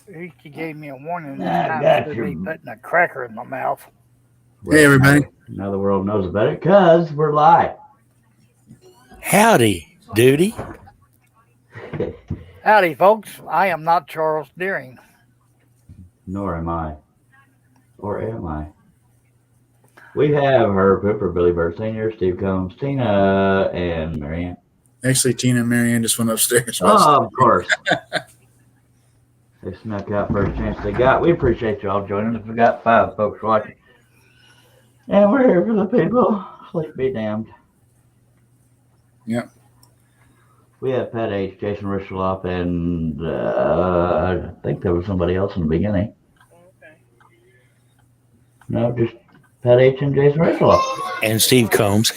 He gave me a warning this I time got instead of me you. putting a cracker in my mouth. Hey, Well, everybody. now the world knows about it because we're live. Howdy, duty. Howdy, folks. I am not Charles Deering. Nor am I. Or am I? We have Herb Pipper, Billy Bird Sr., Steve Combs, Tina, and Marianne. Actually, Tina and Marianne just went upstairs. Oh, of course. They snuck out first chance they got. We appreciate you all joining us. We got 5 folks watching. And we're here for the people. Sleep be damned. Yep. We have Pat H, Jason Rishaloff, and I think there was somebody else in the beginning. No, just Pat H and Jason Rishaloff. And Steve Combs.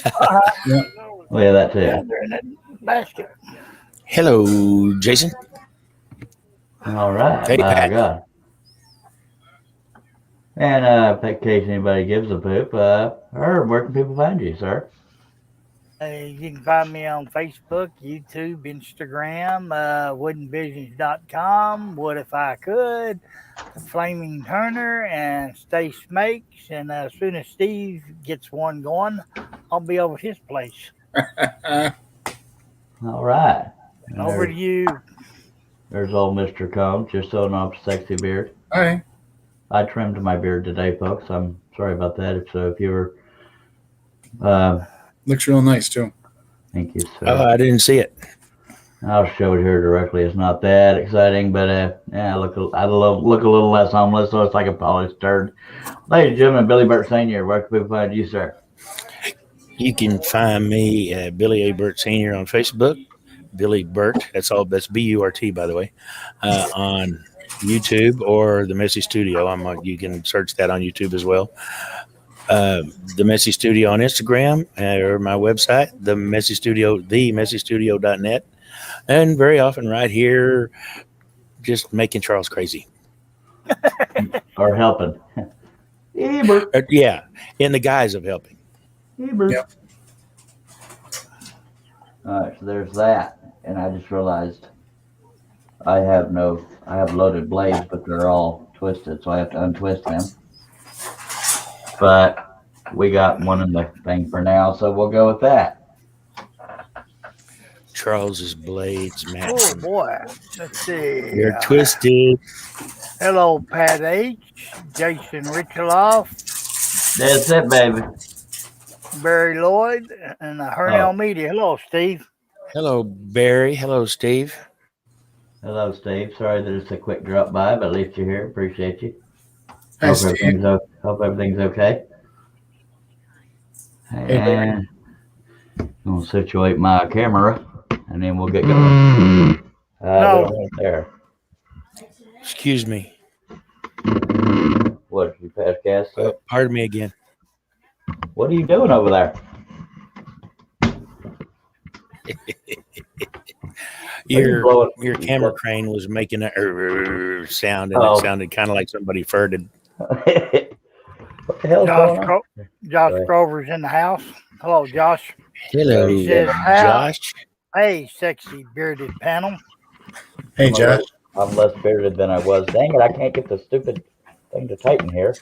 Yep. Oh, yeah, that too. Yeah, they're in that basket. Hello, Jason. All right. Hey, By Pat. God. And in case anybody gives a poop, Herb, where can people find you, sir? You can find me on Facebook, YouTube, Instagram, woodenvisions.com, What If I Could, The Flaming Turner, and Stay Smakes. And as soon as Steve gets one going, I'll be over at his place. All right. And over to you. There's old Mr. Combs, just showing off sexy beard. All right. I trimmed my beard today, folks. I'm sorry about that. If you were, Looks real nice, too. thank you, sir. Oh, I didn't see it. I'll show it here directly. It's not that exciting, but I look a little less homeless, so it's like a polished turd. Ladies and gentlemen, Billy Burt Sr., where can people find you, sir? You can find me at Billy A. Burt Sr. on Facebook. Billy Burt, that's B-U-R-T, by the way, on YouTube or The Messy Studio. You can search that on YouTube as well. The Messy Studio on Instagram or my website, themessystudio.net. And very often right here, just making Charles crazy. Or helping. Ebert. Yeah, in the guise of helping. Ebert. Yep. All right, so there's that. And I just realized I have loaded blades, but they're all twisted, so I have to untwist them. But we got one in the thing for now, so we'll go with that. Charles's blades, Matt. Oh, boy. Let's see. You're twisted. Hello, Pat H., Jason Richaloff, That's it, baby. Barry Lloyd, and Hernell Media. Hello, Steve. Hello, Barry. Hello, Steve. Hello, Steve. Sorry that it's a quick drop by, but at least you're here. Appreciate you. Hi, Steve. Hope everything's okay. And I'm going to situate my camera, and then we'll get going. No. Right there. Excuse me. What, you pass gas? Pardon me again. What are you doing over there? Your camera crane was making a sound, and it sounded kind of like somebody farted. What the hell's going on? Josh Grover's in the house. Hello, Josh. Hello, He says, Josh. Hey, sexy bearded panel. Hey, Josh. I'm less bearded than I was. Dang it, I can't get the stupid thing to tighten here.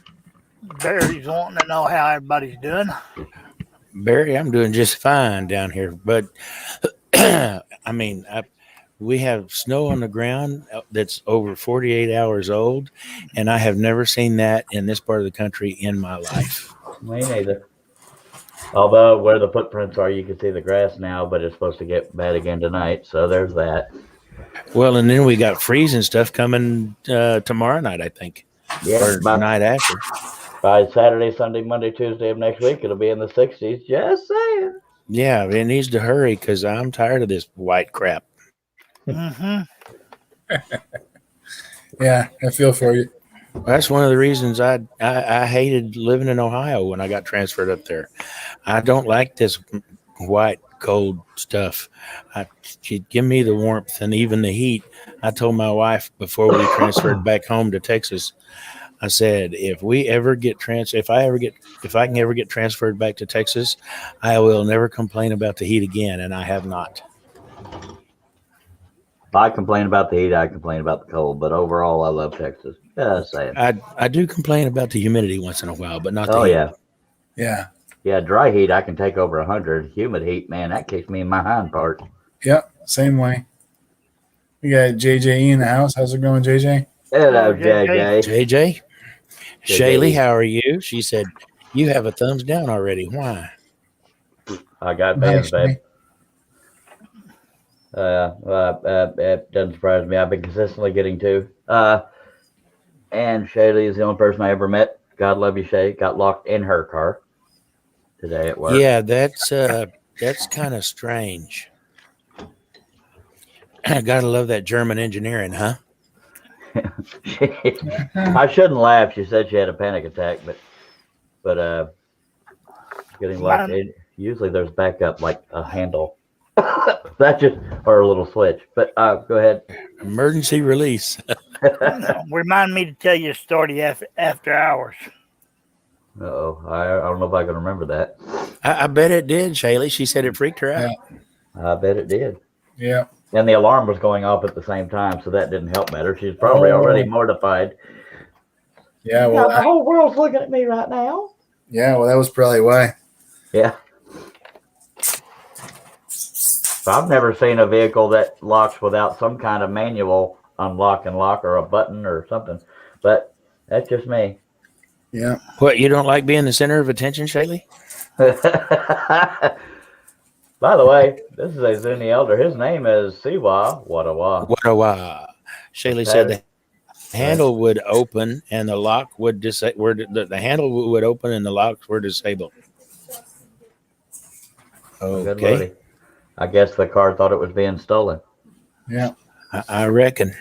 Barry's wanting to know how everybody's doing. Barry, I'm doing just fine down here, but I mean, we have snow on the ground that's over 48 hours old, and I have never seen that in this part of the country in my life. Me neither. Although where the footprints are, you can see the grass now, but it's supposed to get bad again tonight, so there's that. Well, and then we got freezing stuff coming tomorrow night, I think, or night after. By Saturday, Sunday, Monday, Tuesday of next week, it'll be in the 60s. Just saying. Yeah, it needs to hurry because I'm tired of this white crap. Mm-hmm. Yeah, I feel for you. That's one of the reasons I hated living in Ohio when I got transferred up there. I don't like this white, cold stuff. Give me the warmth and even the heat. I told my wife before we transferred back home to Texas, I said, if I can ever get transferred back to Texas, I will never complain about the heat again, and I have not. If I complain about the heat, I complain about the cold, but overall, I love Texas. Just saying. I do complain about the humidity once in a while, but not the Oh heat. yeah, Yeah. yeah. Dry heat, I can take over 100. Humid heat, man, that kicks me in my hind part. Yep. Same way. We got JJ in the house. How's it going, JJ? Hello, Hello, JJ. JJ. JJ, Shaylee, JJ. how are you? She said you have a thumbs down already. Why? I got Hi, fans, babe. Shay. It doesn't surprise me. I've been consistently getting two. And Shaylee is the only person I ever met. God love you, Shay. Got locked in her car today at work. Yeah, that's kind of strange. I gotta love that German engineering, huh? I shouldn't laugh. She said she had a panic attack, but getting locked Mine, in. Usually there's backup like a handle. That's just or a little switch. But go ahead. Emergency release. remind me to tell you a story after hours. Oh, I don't know if I can remember that. I bet it did, Shaylee. She said it freaked her out. I bet it did. Yeah. And the alarm was going off at the same time, so that didn't help matter. She's probably already mortified. Yeah. Now Well, the whole world's looking at me right now. that was probably why. Yeah. So I've never seen a vehicle that locks without some kind of manual unlock and lock or a button or something. But that's just me. Yeah. What, you don't like being the center of attention, Shaylee? By the way, this is a Zuni elder. His name is Siwa Wadawa. What a wow. Shaylee said the handle would open and the lock would the handle would open and the locks were disabled. Good Okay. lordy. I guess the car thought it was being stolen. Yeah. I reckon.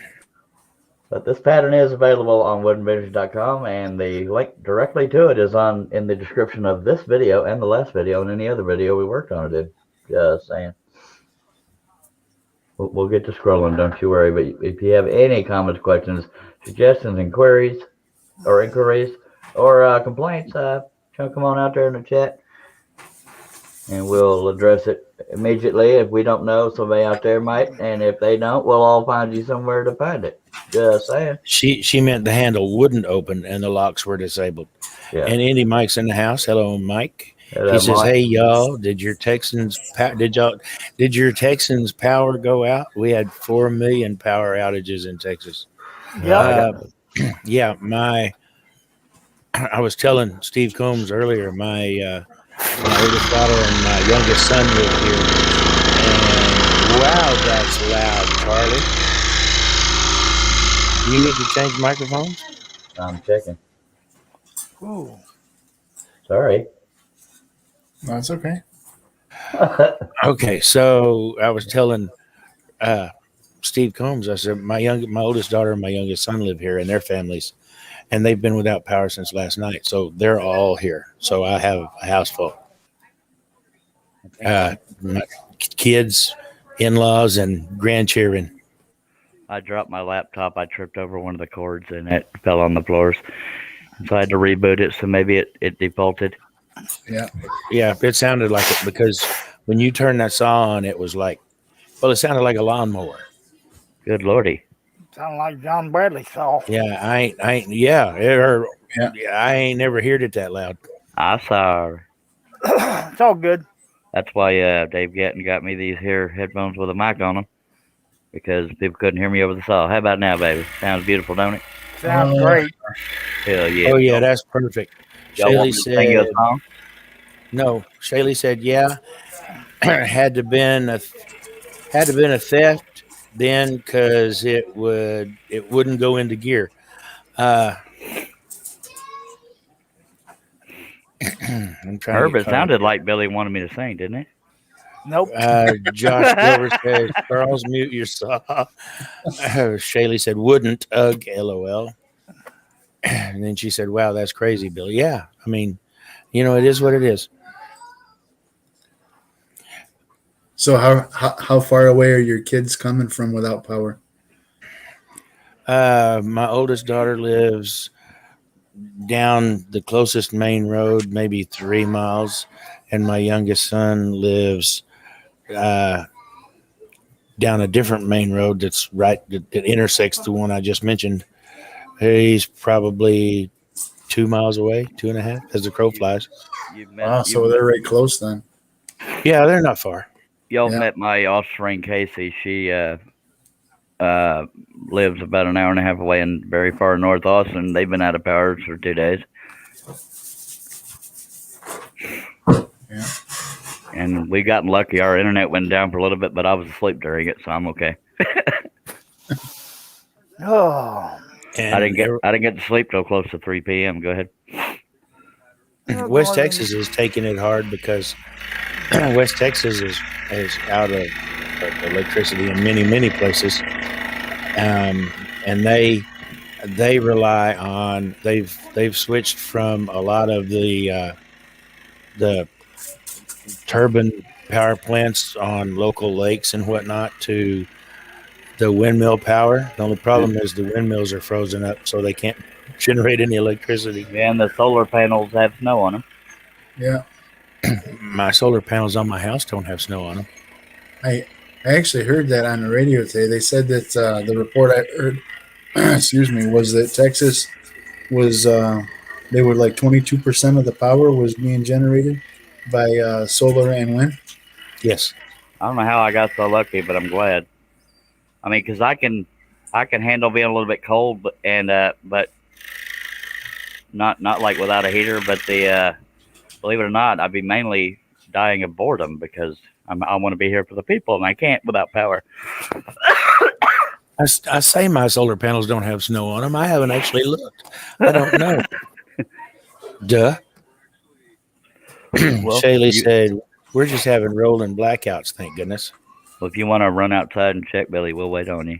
But this pattern is available on woodenvintage.com, and the link directly to it is in the description of this video and the last video and any other video we worked on it in. Just saying. We'll get to scrolling, don't you worry. But if you have any comments, questions, suggestions, inquiries, or complaints, come on out there in the chat, and we'll address it immediately. If we don't know, somebody out there might, and if they don't, we'll all find you somewhere to find it. Just saying. She meant the handle wouldn't open and the locks were disabled. Yeah. And Andy Mike's in the house. Hello, Mike. Hello, He says, Mike. "Hey y'all, did your Texans power go out? We had 4 million power outages in Texas." Yep. Yeah, I was telling Steve Combs earlier, my oldest daughter and my youngest son live here, and wow, that's loud, Charlie. You need to change microphones? I'm checking. Ooh. Sorry. No, it's okay. Okay, so I was telling Steve Combs, I said my oldest daughter and my youngest son live here and their families, and they've been without power since last night. So they're all here. So I have a house full. My kids, in-laws, and grandchildren. I dropped my laptop. I tripped over one of the cords and it fell on the floors. So I had to reboot it. So maybe it defaulted. Yeah. Yeah, it sounded like it because when you turned that saw on, it was like, well, it sounded like a lawnmower. Good lordy. Sound like John Bradley saw. Yeah, I ain't never heard it that loud. I saw. It's all good. That's why Dave Gatton got me these here headphones with a mic on them. Because people couldn't hear me over the saw. How about now, baby? Sounds beautiful, don't it? Sounds great. Hell yeah. Oh yeah, that's perfect. Y'all want me Shaylee to sing you a said, song? no. Shaylee said, yeah, had to been a theft then because it wouldn't go into gear. I'm trying to Herb, get it caught up. sounded like Billy wanted me to sing, didn't it? Nope. Josh Glover says, Charles, mute your saw. Shaylee said, wouldn't, ugh, LOL. And then she said, wow, that's crazy, Billy. Yeah, I mean, it is what it is. So how far away are your kids coming from without power? My oldest daughter lives down the closest main road, maybe 3 miles, and my youngest son lives down a different main road that's right that intersects the one I just mentioned. He's probably 2 miles away, 2.5, as the crow flies. You've met Wow, so they're right close then. Yeah, they're not far. y'all Yeah. met my offspring Casey. She lives about an hour and a half away in very far north Austin. They've been out of power for 2 days. Yeah. And we gotten lucky. Our internet went down for a little bit, but I was asleep during it, so I'm okay. Oh, And I didn't get to sleep till close to 3 p.m. Go ahead. West Texas is taking it hard because West Texas is out of electricity in many places, and they rely on they've switched from a lot of the turbine power plants on local lakes and whatnot to the windmill power. The only problem is the windmills are frozen up, so they can't generate any electricity. Yeah, and the solar panels have snow on them. Yeah. My solar panels on my house don't have snow on them. I actually heard that on the radio today. They said that the report I heard, excuse me, was that Texas was they were like 22% of the power was being generated by solar and wind. Yes. I don't know how I got so lucky, but I'm glad. I mean, because I can handle being a little bit cold, but not like without a heater. But believe it or not, I'd be mainly dying of boredom because I want to be here for the people, and I can't without power. I say my solar panels don't have snow on them. I haven't actually looked. I don't know. Duh. Well, Shaylee said, we're just having rolling blackouts, thank goodness. well, if you want to run outside and check, Billy, we'll wait on you.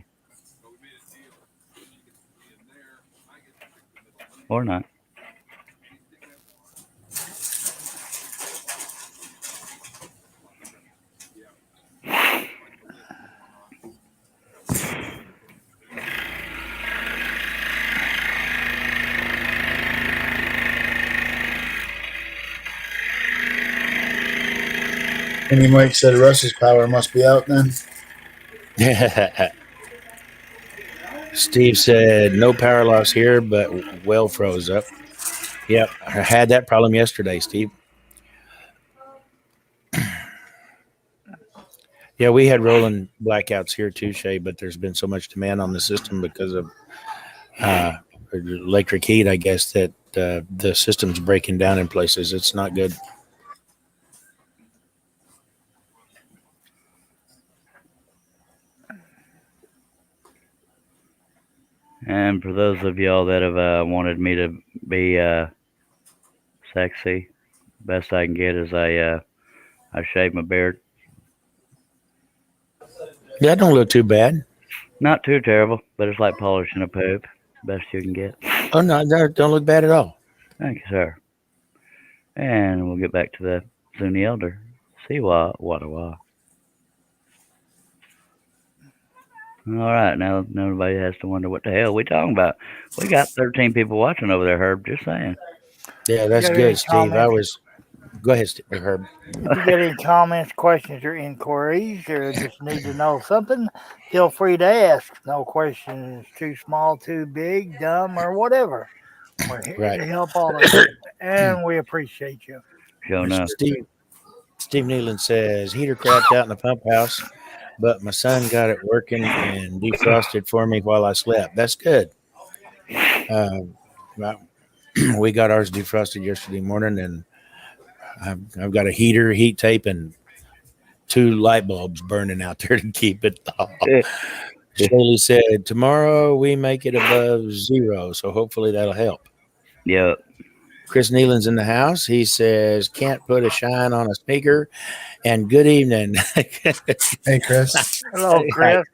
Or not. And you Mike said Russ's power must be out then. Steve said, no power loss here, but well froze up. Yep, I had that problem yesterday, Steve. Yeah, we had rolling blackouts here too, Shay, but there's been so much demand on the system because of electric heat, I guess, that the system's breaking down in places. It's not good. And for those of y'all that have wanted me to be sexy, best I can get is I shave my beard. That don't look too bad. Not too terrible, but it's like polishing a poop. Best you can get. Oh, no, that don't look bad at all. Thank you, sir. And we'll get back to the Zuni Elder. See what. All right, now nobody has to wonder what the hell we talking about. We got 13 people watching over there, Herb. Just saying. Yeah, that's got good, any Steve. comments? Go ahead, Herb. If you get any comments, questions, or inquiries, or just need to know something, feel free to ask. No question is too small, too big, dumb, or whatever. We're here Right. to help all of you, and we appreciate you. Sure enough. Steve Nealon says, heater crapped out in the pump house, but my son got it working and defrosted for me while I slept. That's good. We got ours defrosted yesterday morning, and I've got a heater, heat tape, and 2 light bulbs burning out there to keep it thaw. Shirley said, tomorrow we make it above 0, so hopefully that'll help. Yeah. Chris Nealon's in the house. He says, can't put a shine on a sneaker. And good evening. Hey, Chris. Hello, Chris.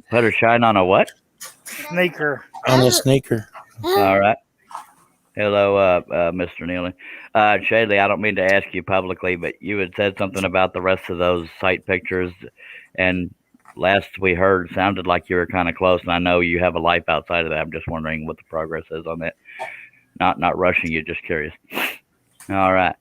Put a shine on a what? Sneaker. On a sneaker. All right. Hello, Mr. Nealon. Shaylee, I don't mean to ask you publicly, but you had said something about the rest of those site pictures, and last we heard, sounded like you were kind of close, and I know you have a life outside of that. I'm just wondering what the progress is on that. Not rushing you, just curious. All right.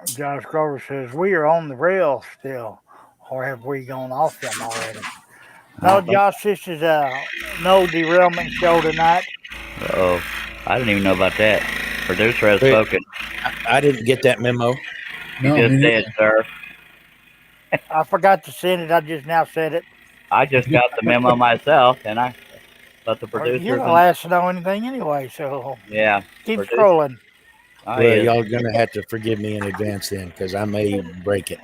Josh Grover says, we are on the rails still, or have we gone off them already? I No, don't think. Josh, this is a no derailment show tonight. Oh, I didn't even know about that. Producer has Wait, spoken. I didn't get that memo. You No, me just neither. did, sir. I forgot to send it. I just now said it. I just got the memo myself, and I let the Well, you're producers the and last to know anything anyway, so yeah, keep producer. scrolling. Oh, Well, yes. y'all gonna have to forgive me in advance then, because I may break it.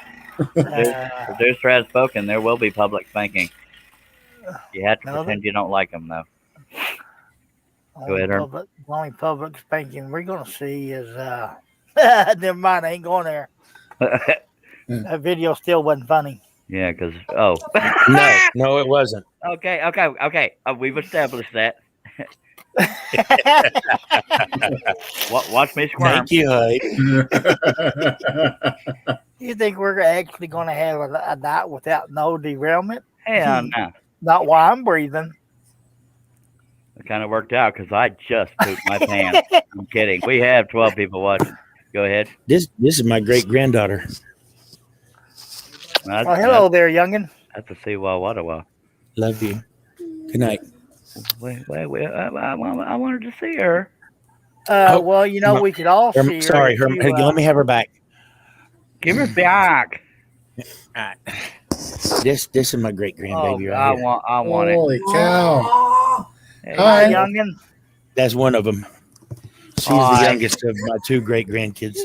Uh, Producer has spoken. There will be public spanking. You have to no, pretend you don't like them, though. Go ahead, Herm. the only public spanking we're gonna see is never mind, I ain't going there. That video still wasn't funny. Yeah, because oh, No, it wasn't. okay. We've established that. Watch me squirm. Thank you, Hyde. You think we're actually gonna have a night without no derailment? Hell no. Not while I'm breathing. It kind of worked out because I just pooped my pants. I'm kidding. We have 12 people watching. Go ahead. This is my great granddaughter. That's, Well, hello there, youngin. that's a Siwa. Love you. Good night. Wait. I wanted to see her. Oh, Well, you know, we could all see her. Sorry, if her. you, Hey, let me have her back. Give her back. This is my great Oh, grandbaby right I here. want it. Holy cow! Hey, Hi, Hi. youngin. That's one of them. She's Hi. the youngest of my two great grandkids.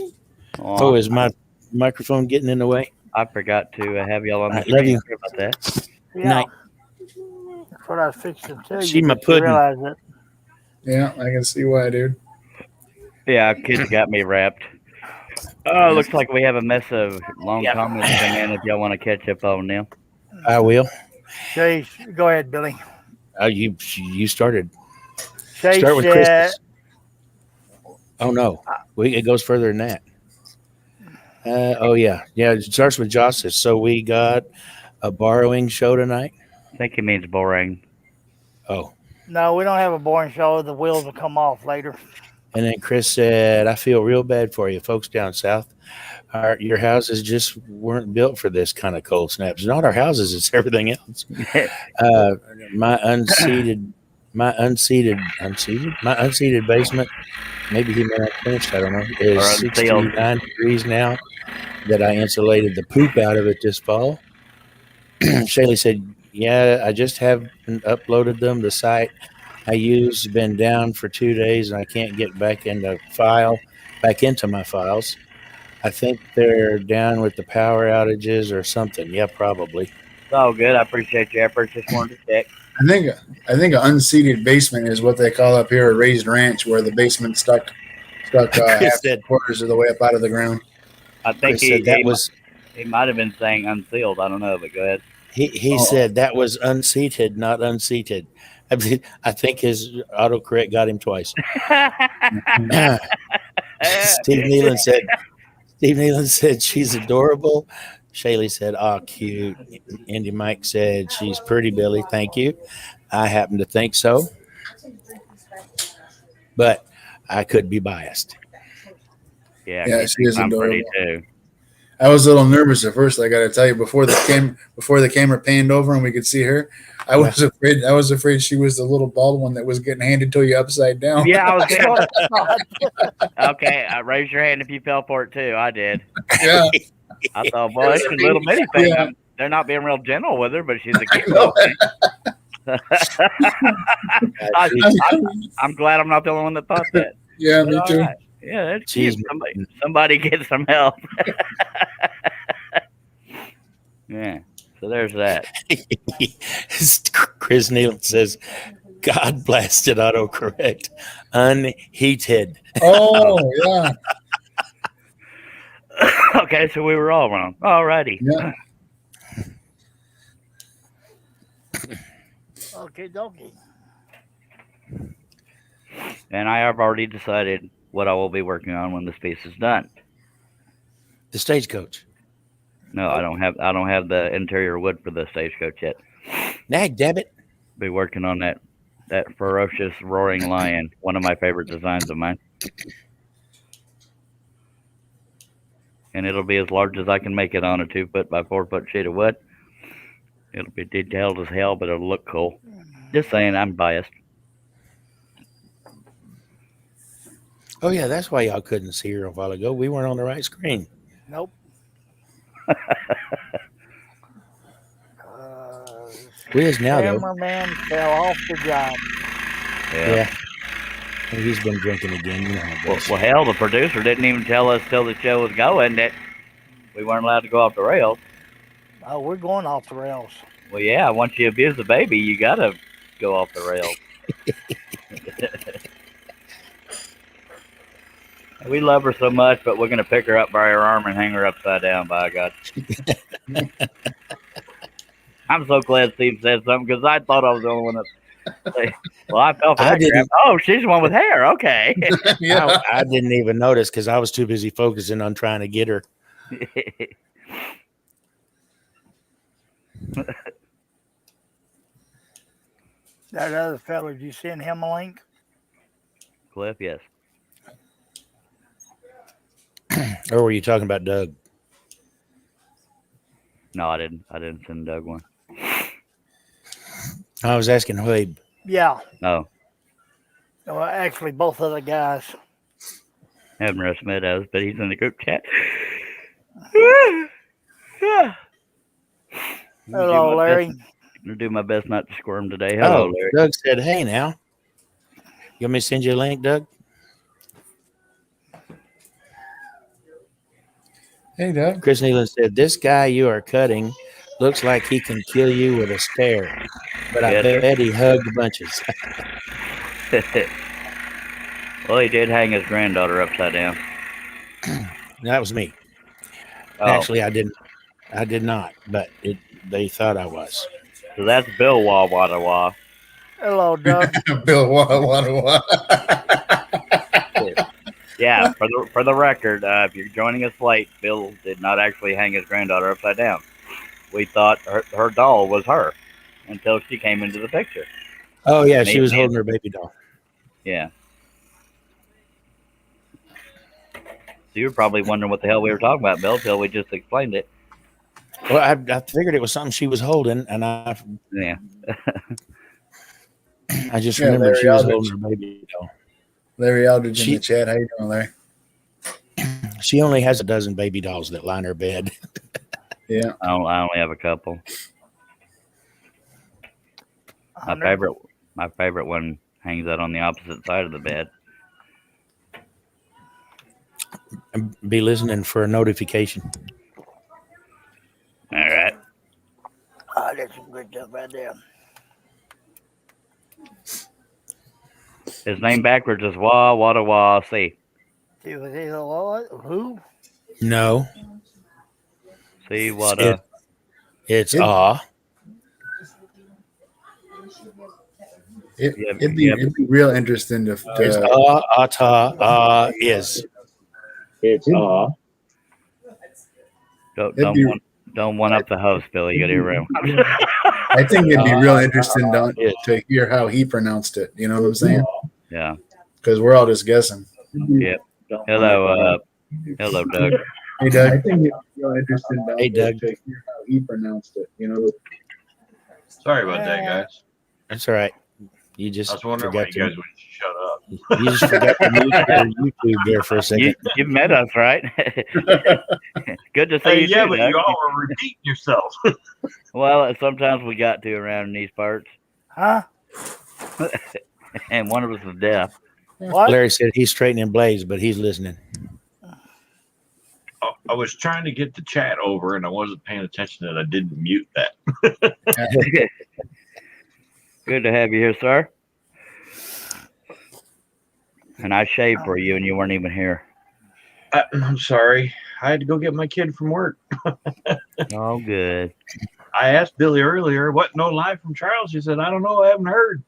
Aw, Oh, is my microphone getting in the way? I forgot to have y'all on the Alright, love screen. you. Sorry about that. Yeah, Night. that's what I was fixing to tell She you. my but you pudding. realize it. Yeah, I can see why, dude. Yeah, kids got me wrapped. Oh, looks like we have a mess of long Yep. comments come in if y'all want to catch up on them. I will. Chase, go ahead, Billy. You started. Chase Start with said, Christmas. Oh no, it goes further than that. Oh yeah. It starts with justice. So we got a borrowing show tonight. I think he means boring. Oh, no, we don't have a boring show. The wheels will come off later. and then Chris said, "I feel real bad for you, folks down south. Your houses just weren't built for this kind of cold snaps. Not our houses; it's everything else. My unseated basement. Maybe he meant unfinished. I don't know. Or Is unsealed. 69 degrees now. That I insulated the poop out of it this fall." Shaylee said, "Yeah, I just haven't uploaded them. The site I use has been down for 2 days, and I can't get back into my files. I think they're down with the power outages or something. Yeah, probably." It's all good. I appreciate your efforts. Just wanted to check. I think an unseated basement is what they call up here a raised ranch, where the basement stuck half Chris said, quarters of the way up out of the ground. I think Chris said that was he might have been saying unsealed. I don't know, but go ahead. he Oh. said that was unseated, not unseated. I think his autocorrect got him twice. Steve Nealon said she's adorable. Shaylee said, "Oh, cute." Andy Mike said she's pretty, Billy. Thank you. I happen to think so, but I could be biased. Yeah, Yeah, she is I'm pretty adorable. too. I was a little nervous at first. I got to tell you, before the camera panned over and we could see her, I was afraid she was the little bald one that was getting handed to you upside down. Yeah, I was going. Okay, raise your hand if you fell for it too. I did. Yeah. I thought, boy, it's a little bitty thing. Yeah. They're not being real gentle with her, but she's a cute know. little thing. I'm glad I'm not the only one that thought that. Yeah, But me all too. right. Yeah, that's cute. Jeez. Somebody get some help. Yeah. So there's that. Chris Nealon says, "God blasted autocorrect, unheated." Oh, yeah. Okay, so we were all wrong. Alrighty. Yeah. Okay, dokie. And I have already decided what I will be working on when this piece is done. The stagecoach. No, I don't have the interior wood for the stagecoach yet. Nag, dabbit. Be working on that ferocious roaring lion, one of my favorite designs of mine. and it'll be as large as I can make it on a 2 foot by 4 foot sheet of wood. It'll be detailed as hell, but it'll look cool. Just saying, I'm biased. Oh yeah, that's why y'all couldn't see her a while ago. We weren't on the right screen. Nope. We is now though. Cameraman fell off the job. Yeah. He's been drinking again. You know how it goes. Well, hell, the producer didn't even tell us till the show was going that we weren't allowed to go off the rails. Oh, we're going off the rails. Well, yeah, once you abuse the baby, you gotta go off the rails. We love her so much, but we're gonna pick her up by her arm and hang her upside down. By God, I'm so glad Steve said something because I thought I was the only one that. Well, I fell for that crap. Oh, she's the one with hair. Okay. Yeah. I didn't even notice because I was too busy focusing on trying to get her. That other fella, did you send him a link? Cliff, yes. Or were you talking about Doug? No, I didn't. I didn't send Doug one. I was asking Wade. Yeah. No, Well, actually, both of the guys. haven't Russ Meadows, but he's in the group chat. Hello, Larry. I'm gonna do my best not to squirm today. Hello, Larry. Doug said, "Hey, now, you want me to send you a link, Doug?" Hey, Doug. Chris Nealon said, "This guy you are cutting looks like he can kill you with a stare, but I bet he hugged bunches." Well, he did hang his granddaughter upside down. That was me. Oh, Actually, I didn't. I did not, but they thought I was. so that's Bill Wah Wah Wah. Hello, Doug. Bill, what? Yeah, for the record, if you're joining us late, Bill did not actually hang his granddaughter upside down. We thought her doll was her until she came into the picture. Oh yeah, she was holding her baby doll. Yeah. So you were probably wondering what the hell we were talking about, Bill, till we just explained it. Well, I figured it was something she was holding, and Yeah. I just Yeah, remembered Larry she was Aldridge. holding her baby doll. Larry Aldridge in the chat. How you doing, Larry? She only has a dozen baby dolls that line her bed. Yeah. I only have a couple. My favorite one hangs out on the opposite side of the bed. Be listening for a notification. All right. Oh, that's some good stuff right there. His name backwards is Wah Wah Wah C. See what he what? Who? No, See what? it's It'd be real interesting It's to is. It's Don't one up the host, Billy. You got to hear him. I think it'd be real interesting to hear how he pronounced it. You know what I'm saying? Yeah. Because we're all just guessing. Yep. Hello, Doug. Hey, Doug. I think it'd be real interesting Hey, Doug. to hear how he pronounced it. You know. Sorry about that, guys. That's all right. You I just was wondering why forgot you guys would shut up. You just forgot to mute your YouTube there for a second. You met us, right? Good to see you. Yeah, too, but Doug. you all were repeating yourselves. Well, sometimes we got to around in these parts, Huh? and one of us was deaf. What? Larry said he's straightening blades, but he's listening. I was trying to get the chat over, and I wasn't paying attention, and I didn't mute that. Good to have you here, sir. And I shaved for you, and you weren't even here. I'm sorry. I had to go get my kid from work. Oh, good. I asked Billy earlier, what, no live from Charles? He said, I don't know. I haven't heard.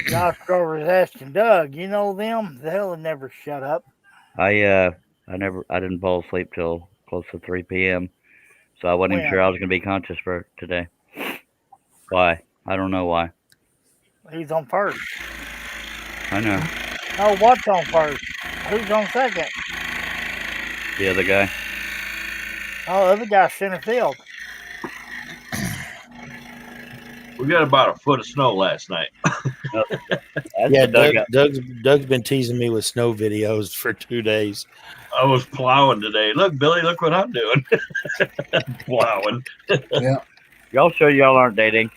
Josh Grover's asking Doug, you know them? They'll never shut up. I didn't fall asleep till close to 3 p.m. So I wasn't even sure I was going to be conscious for today. Why? I don't know why. He's on first. I know. No, what's on first? Who's on second? The other guy. Oh, the other guy's center field. We got about a foot of snow last night. That's Yeah, the dugout. Doug's been teasing me with snow videos for 2 days. I was plowing today. Look, Billy, look what I'm doing. Plowing. Yeah. Y'all sure y'all aren't dating?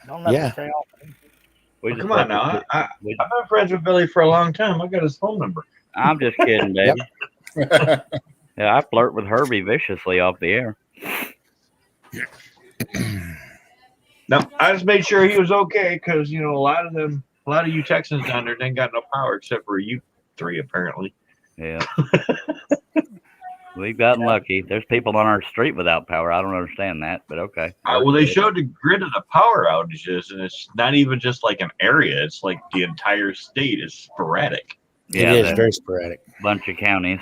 Don't have Yeah. to say all. We Well, just come on like now. to- I've we- been friends with Billy for a long time. I got his phone number. I'm just kidding, Yep. baby. Yeah, I flirt with Herbie viciously off the air. No, I just made sure he was okay because a lot of you Texans down there ain't got no power except for you three apparently. Yeah. We've gotten lucky. There's people on our street without power. I don't understand that, but okay. Well, they showed the grid of the power outages, and it's not even just like an area; it's like the entire state is sporadic. Yeah, it is the very sporadic. bunch of counties.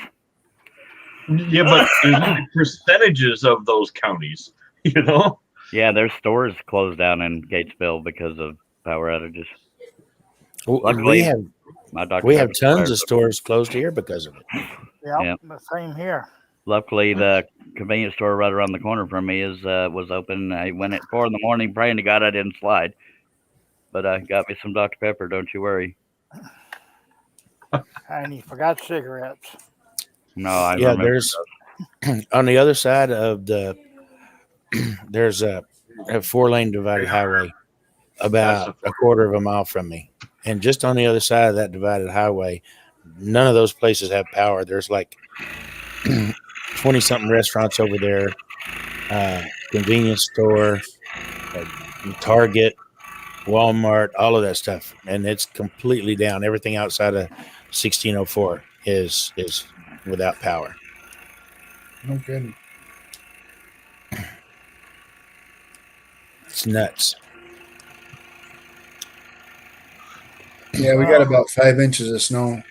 Yeah, but there's only percentages of those counties. Yeah, there's stores closed down in Gatesville because of power outages. Luckily, my doctor We have Pepper's tons retired. of stores closed here because of it. Yep, Yeah. the same here. Luckily, the convenience store right around the corner from me was open. I went at 4 a.m, praying to God I didn't slide. But I got me some Dr. Pepper. Don't you worry. And you forgot cigarettes. No, I Yeah, remember. there's on the other side of the there's a 4-lane divided highway about a quarter of a mile from me, and just on the other side of that divided highway, none of those places have power. There's like 20 something restaurants over there, convenience store, Target, Walmart, all of that stuff, and it's completely down. Everything outside of 1604 is without power. No kidding. It's nuts. Yeah, we got about 5 inches of snow,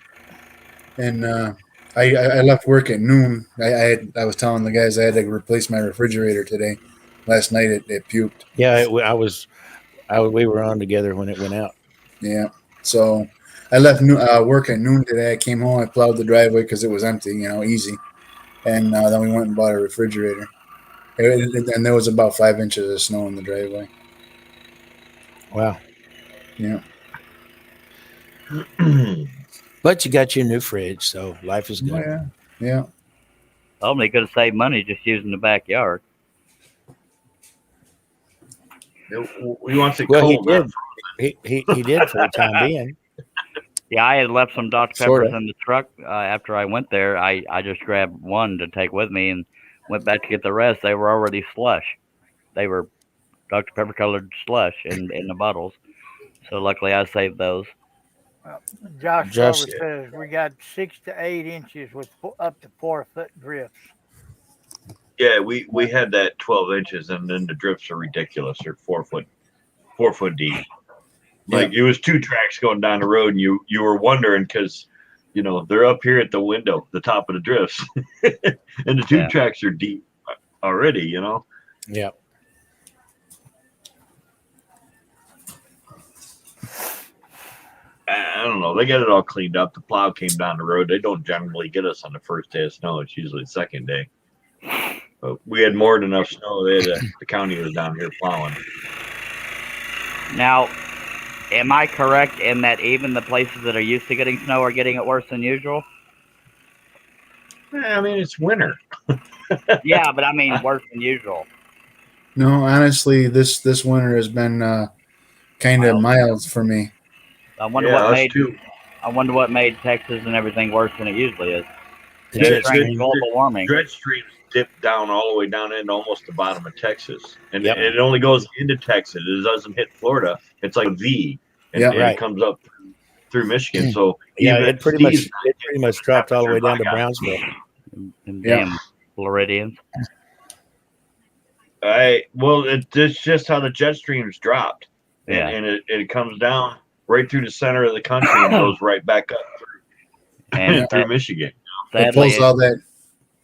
and I left work at noon. I was telling the guys I had to replace my refrigerator today. Last night it puked. Yeah, we were on together when it went out. Yeah, so I left work at noon today. I came home. I plowed the driveway because it was empty, easy, and then we went and bought a refrigerator. And there was about 5 inches of snow in the driveway. Wow. Yeah. But you got your new fridge, so life is Oh, good. yeah. Yeah. Only could have saved money just using the backyard. We want it Well, he cold. not did. He did for the time being. Yeah, I had left some Dr. Sorta. Peppers in the truck. After I went there, I just grabbed one to take with me and went back to get the rest. They were already slush. They were Dr. Pepper colored slush in the bottles. So luckily I saved those. Josh Josh- Glover says we got 6 to 8 inches with up to 4-foot drifts. Yeah, we had that 12 inches, and then the drifts are ridiculous. They're 4 foot deep. Like it was 2 tracks going down the road, and you were wondering because they're up here at the window, the top of the drifts, and the 2 tracks are deep already. Yeah. I don't know. They got it all cleaned up. The plow came down the road. They don't generally get us on the first day of snow. It's usually the second day. But we had more than enough snow. The county was down here plowing. Now, am I correct in that even the places that are used to getting snow are getting it worse than usual? I mean, it's winter. Yeah, but I mean worse than usual. No, honestly, this winter has been kind of mild for me. I wonder what made Texas and everything worse than it usually is. The They're jet trying stream. global warming. Jet streams dip down all the way down into almost the bottom of Texas, and Yep. it only goes into Texas. It doesn't hit Florida. It's like a V, and, Yeah. and Right. it comes up through Michigan. So Yeah, even it pretty Steve's much dropped all the way down to Brownsville. And Yeah. damn Floridians. it's just how the jet streams dropped, Yeah. and it comes down right through the center of the country and goes right back up And through Michigan. It sadly,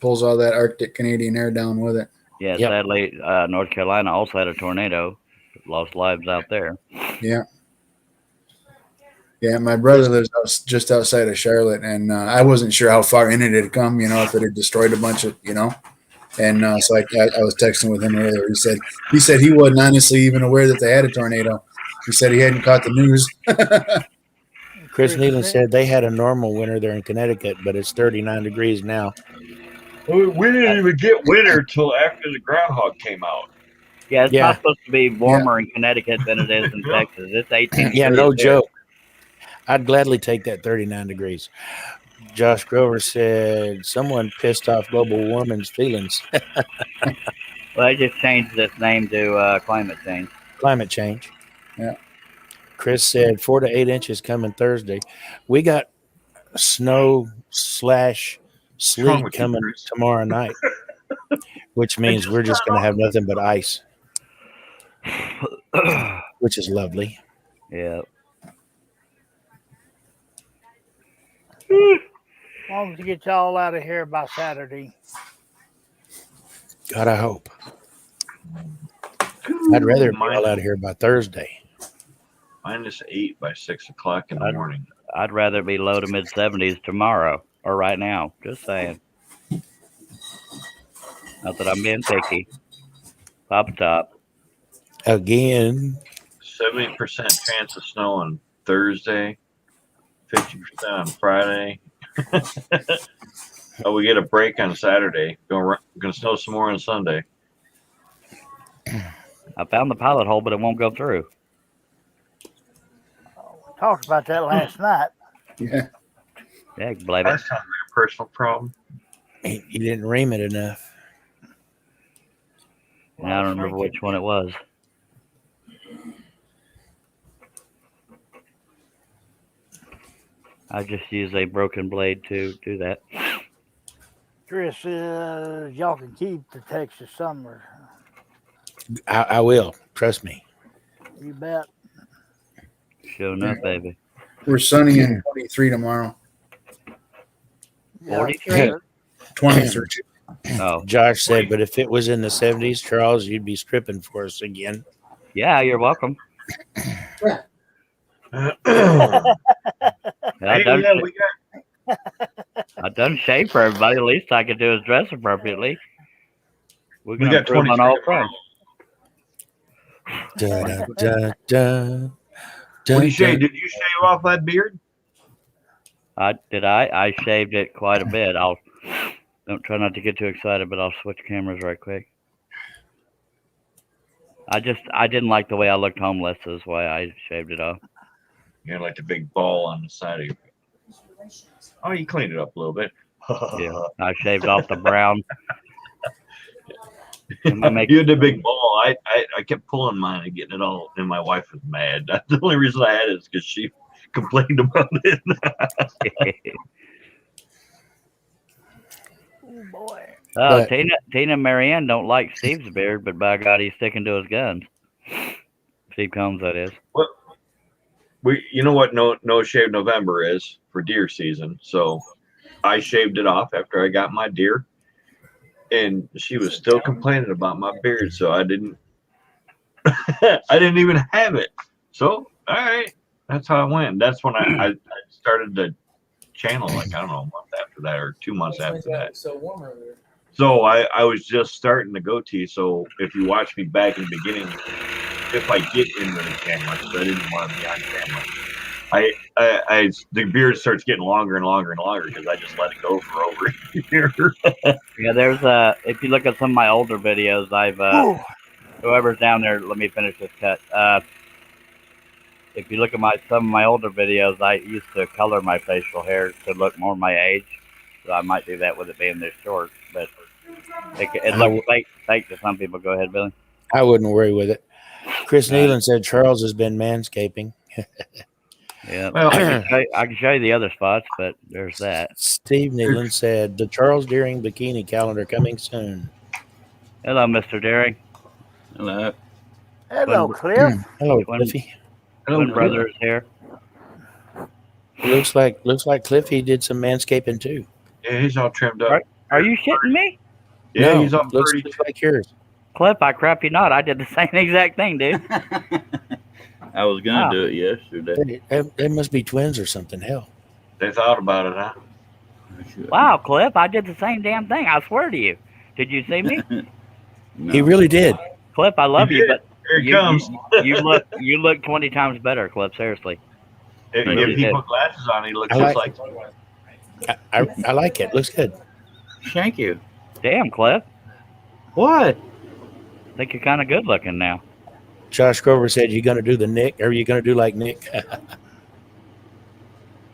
pulls all that Arctic Canadian air down with it. yeah, Yep. sadly, North Carolina also had a tornado. Lost lives out there. Yeah. Yeah, my brother lives just outside of Charlotte, and I wasn't sure how far in it had come. If it had destroyed a bunch of. And so I was texting with him earlier. He said he wasn't honestly even aware that they had a tornado. He said he hadn't caught the news. Chris Nealon said they had a normal winter there in Connecticut, but it's 39 degrees now. We didn't even get winter till after the groundhog came out. Yeah, it's not supposed to be warmer in Connecticut than it is in Yeah. Texas. It's 18 Yeah, degrees no here. joke. I'd gladly take that 39 degrees. Josh Grover said someone pissed off global warming's feelings. Well, they just changed its name to climate change. Climate change. Yeah. Chris said 4 to 8 inches coming Thursday. We got snow / sleet wrong with you, coming Chris? tomorrow night, which means we're just going to have nothing but ice, which is lovely. Yeah. As long as you get y'all out of here by Saturday. God, I hope. I'd rather be all out of here by Thursday. -8 by 6 o'clock in the morning. I'd rather be low to mid 70s tomorrow or right now. Just saying. Not that I'm being picky. Pop top. Again. 70% chance of snow on Thursday. 50% on Friday. Oh, we get a break on Saturday. Gonna snow some more on Sunday. I found the pilot hole, but it won't go through. Talked about that last night. Yeah. Yeah, blame it. That sounds like a personal problem. You didn't ream it enough. I don't remember which one it was. I just use a broken blade to do that. Chris, y'all can keep the Texas summer. I will. Trust me. You bet. Showing up, baby. We're sunny and 23 tomorrow. 43? 23. Oh, Josh said, but if it was in the 70s, Charles, you'd be stripping for us again. yeah, you're welcome. I've done shave for everybody. The least I could do is dress appropriately. We got improve on 23 all fronts. Da, da, da, da, What do you shave? Did you shave off that beard? I shaved it quite a bit. Don't try not to get too excited, but I'll switch cameras right quick. I didn't like the way I looked homeless. Is why I shaved it off. You had like the big ball on the side of your. Oh, you cleaned it up a little bit. Yeah, I shaved off the brown. You had the big ball. I kept pulling mine and getting it all, and my wife was mad. That's the only reason I had it is because she complained about it. Oh boy. Oh, Tina and Marianne don't like Steve's beard, but by God, he's sticking to his guns. Steve Combs, that is. Well, you know what No Shave November is for deer season. So I shaved it off after I got my deer, and she was still complaining about my beard. So I didn't even have it. So all right, that's how it went. That's when I started the channel. Like I don't know, a month after that or 2 months after that. So warm over there. So I was just starting the goatee. So if you watch me back in the beginning, if I get into the camera, because I didn't want to be on camera, the beard starts getting longer and longer and longer because I just let it go for over a year. Yeah, there's if you look at some of my older videos, I've whoever's down there, let me finish this cut. If you look at some of my older videos, I used to color my facial hair to look more my age. So I might do that with it being this short, but it looks fake to some people. Go ahead, Billy. I wouldn't worry with it. Chris Nealon said Charles has been manscaping. Yeah, Well, I can show you the other spots, but there's that. Steve Nealon said the Charles Deering bikini calendar coming soon. Hello, Mr. Deering. Hello. Hello, Cliff. Hello, Cliffy. Twin brother is here. Looks like Cliffy did some manscaping too. yeah, he's all trimmed up. Are you shitting me? Yeah, No, he's all looks pretty. like yours. Cliff, I crap you not. I did the same exact thing, dude. I was gonna Wow. do it yesterday. They must be twins or something. Hell, They thought about it, huh? Wow, Cliff, I did the same damn thing. I swear to you. Did you see me? No. he really did. Cliff, I love He you, did. but Here he you, comes. you look 20 times better, Cliff. Seriously. If, Really if he did. put glasses on, he looks I just like- like. I like it. Looks good. Thank you. Damn, Cliff. What? I think you're kind of good looking now. Josh Grover said, "You gonna do the Nick? Or are you gonna do like Nick?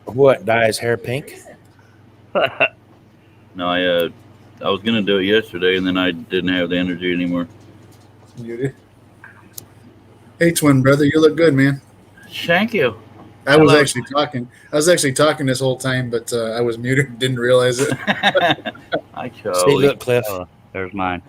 What? Dye his hair pink? No, I was gonna do it yesterday, and then I didn't have the energy anymore. Muted. Hey, twin brother, you look good, man. Thank you. I was Hello. actually talking. I was actually talking this whole time, but I was muted and didn't realize it. Hi, See, Charlie. look, Cliff. Oh, there's mine.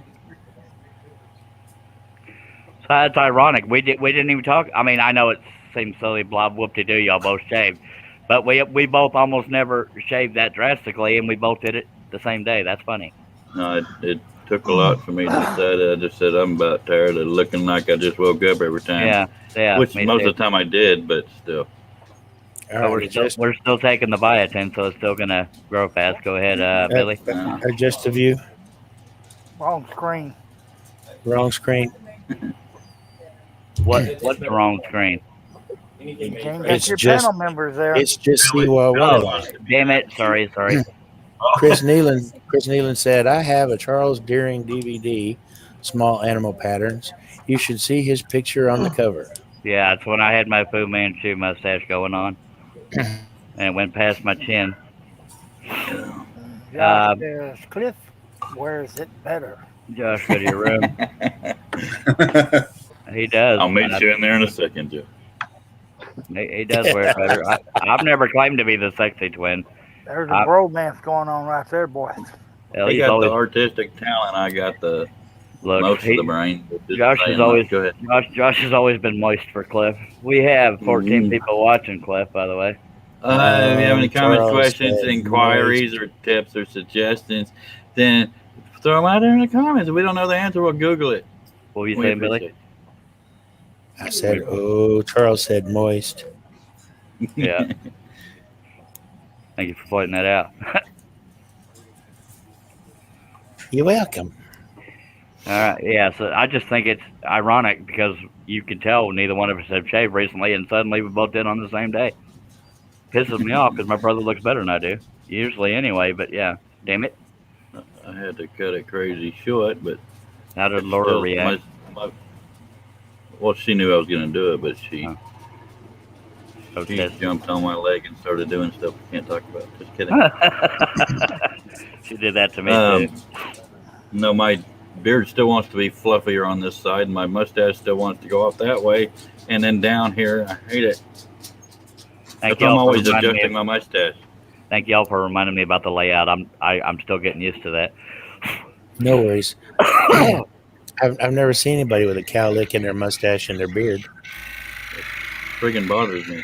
So that's ironic. We didn't even talk. I mean, I know it seems silly, blah whoop de doo. Y'all both shaved, but we both almost never shaved that drastically, and we both did it the same day. That's funny. No, it took a lot for me to decide. I just said I'm about tired of looking like I just woke up every time. Yeah. Which me most too. of the time I did, but still. All But right, we're still taking the biotin, so it's still gonna grow fast. Go ahead, Billy. adjust the view. Wrong screen. Wrong screen. What's the wrong screen? You can't It's get your just- panel members there. It's just see one of them. Damn it! Sorry. Chris Nealon said, "I have a Charles Deering DVD, Small Animal Patterns. You should see his picture on the cover." Yeah, it's when I had my Fu Manchu mustache going on, and it went past my chin. Josh says, Cliff wears it better. Josh, go to your room. He does. I'll meet you in there in a second, Joe. He does wear it better. I've never claimed to be the sexy twin. There's a bromance going on right there, boys. Hell, He he's got always the artistic talent. I got the look. most of the brain. Just Josh saying, is always go ahead. Josh has always been moist for Cliff. We have 14 Mm. people watching Cliff, by the way. If you have any comments, Charles questions, said inquiries, or tips or suggestions, then throw them out there in the comments. If we don't know the answer, we'll Google it. What were you We saying, Billy? appreciate I said, "Oh," Charles said, "Moist." it. Yeah. Thank you for pointing that out. You're welcome. All right, yeah. So I just think it's ironic because you can tell neither one of us have shaved recently, and suddenly we both did on the same day. Pisses me off because my brother looks better than I do, usually anyway. But yeah, damn it. I had to cut it crazy short, but How did Laura still, react? well, she knew I was going to do it, but she Okay. jumped on my leg and started doing stuff we can't talk about. Just kidding. She did that to me too. No, my beard still wants to be fluffier on this side, and my mustache still wants to go up that way, and then down here. I hate it. Thank I'm y'all for always reminding adjusting me. my mustache. Thank y'all for reminding me about the layout. I'm still getting used to that. No worries. I've never seen anybody with a cowlick in their mustache and their beard. Friggin' bothers me.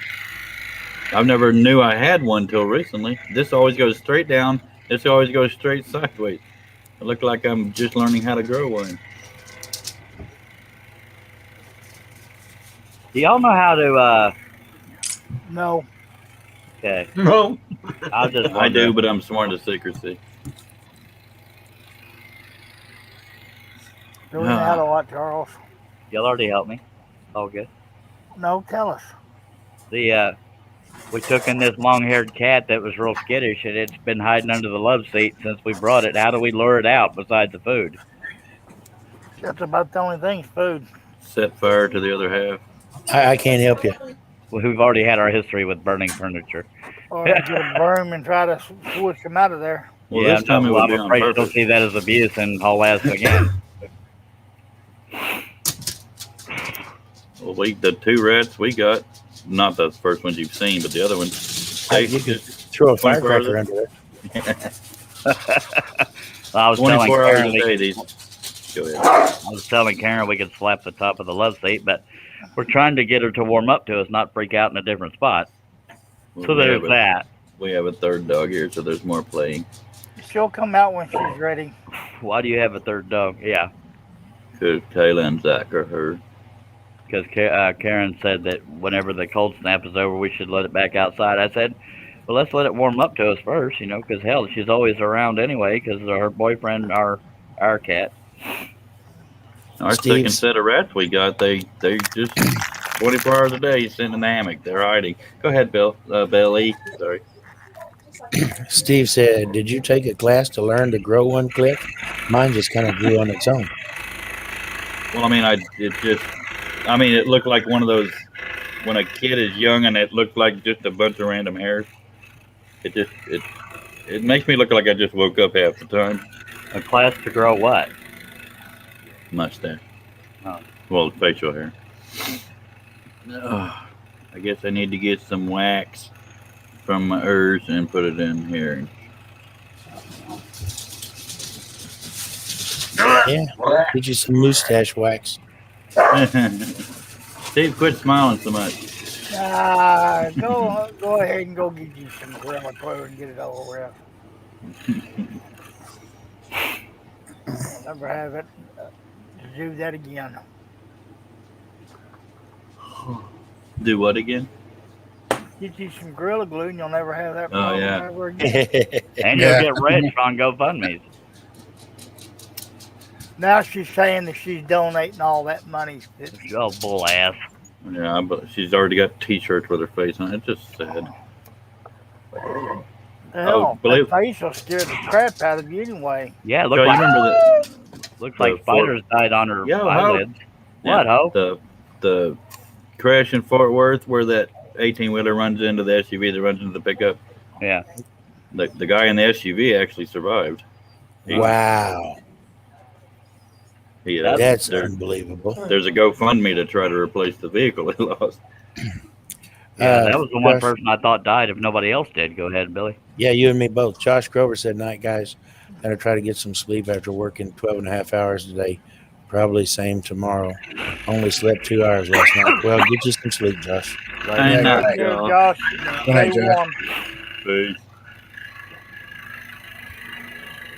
I never knew I had one till recently. This always goes straight down. This always goes straight sideways. I look like I'm just learning how to grow one. Do y'all know how to? No. Okay, No. I was just I do, wondering. but I'm sworn to secrecy. Do we know how to what, Charles? Y'all already helped me. All good. No, tell us. We took in this long-haired cat that was real skittish, and it's been hiding under the love seat since we brought it. How do we lure it out besides the food? That's about the only thing, food. Set fire to the other half. I can't help you. Well, we've already had our history with burning furniture. Or get a broom and try to switch them out of there. Well, yeah, this time it well, would be I'm on afraid she'll purpose. see that as abuse and haul ass again. Well, the two rats we got, not the first ones you've seen, but the other ones. You could throw a 24 firecracker hours. under it. I was telling 24 hours Karen, a day. These. Go ahead. I was telling Karen we could slap the top of the love seat, but we're trying to get her to warm up to us, not freak out in a different spot. So there's that. We have a third dog here, so there's more playing. She'll come out when she's ready. Why do you have a third dog? Yeah. Because Kayla and Zach are her. because Karen said that whenever the cold snap is over, we should let it back outside. I said, well, let's let it warm up to us first, because hell, she's always around anyway, because her boyfriend, our cat. Our second Steve's set of rats we got, they just 24 hours a day sitting in the hammock. They're hiding. Go ahead, Billy. Sorry. Steve said, "Did you take a class to learn to grow one, Cliff? Mine just kind of grew on its own." Well, I mean, it looked like one of those when a kid is young and it looked like just a bunch of random hairs. It makes me look like I just woke up half the time. A class to grow what? Mustache. Oh. Well, facial hair. I guess I need to get some wax from my ears and put it in here. Yeah, get you some mustache wax. Steve, quit smiling so much. Go ahead and go get you some Gorilla Glue and get it over with. I'll never have it to do that again. Do what again? Get you some Gorilla Glue and you'll never have that Oh, problem yeah. ever again. And you'll get rich on GoFundMe. Now she's saying that she's donating all that money. Oh, bull ass. Yeah, but she's already got T-shirts with her face on it. It's just sad. Hell, believe- that face will scare the crap out of you anyway. Yeah, it Joe, you remember looks like the spiders died on her Yeah, eyelids. What, ho? The crash in Fort Worth where that 18-wheeler runs into the SUV that runs into the pickup? Yeah. The guy in the SUV actually survived. Wow, that's there- unbelievable. There's a GoFundMe to try to replace the vehicle he lost. Yeah, that was the one Josh- person I thought died if nobody else did. Go ahead, Billy. Yeah, you and me both. Josh Grover said, "Night, guys. Gotta try to get some sleep after working 12 and a half hours today. Probably same tomorrow. Only slept 2 hours last night." Well, get you some sleep, Josh. Good night, Here, y'all. Josh. Good night, Stay Josh. warm. Peace.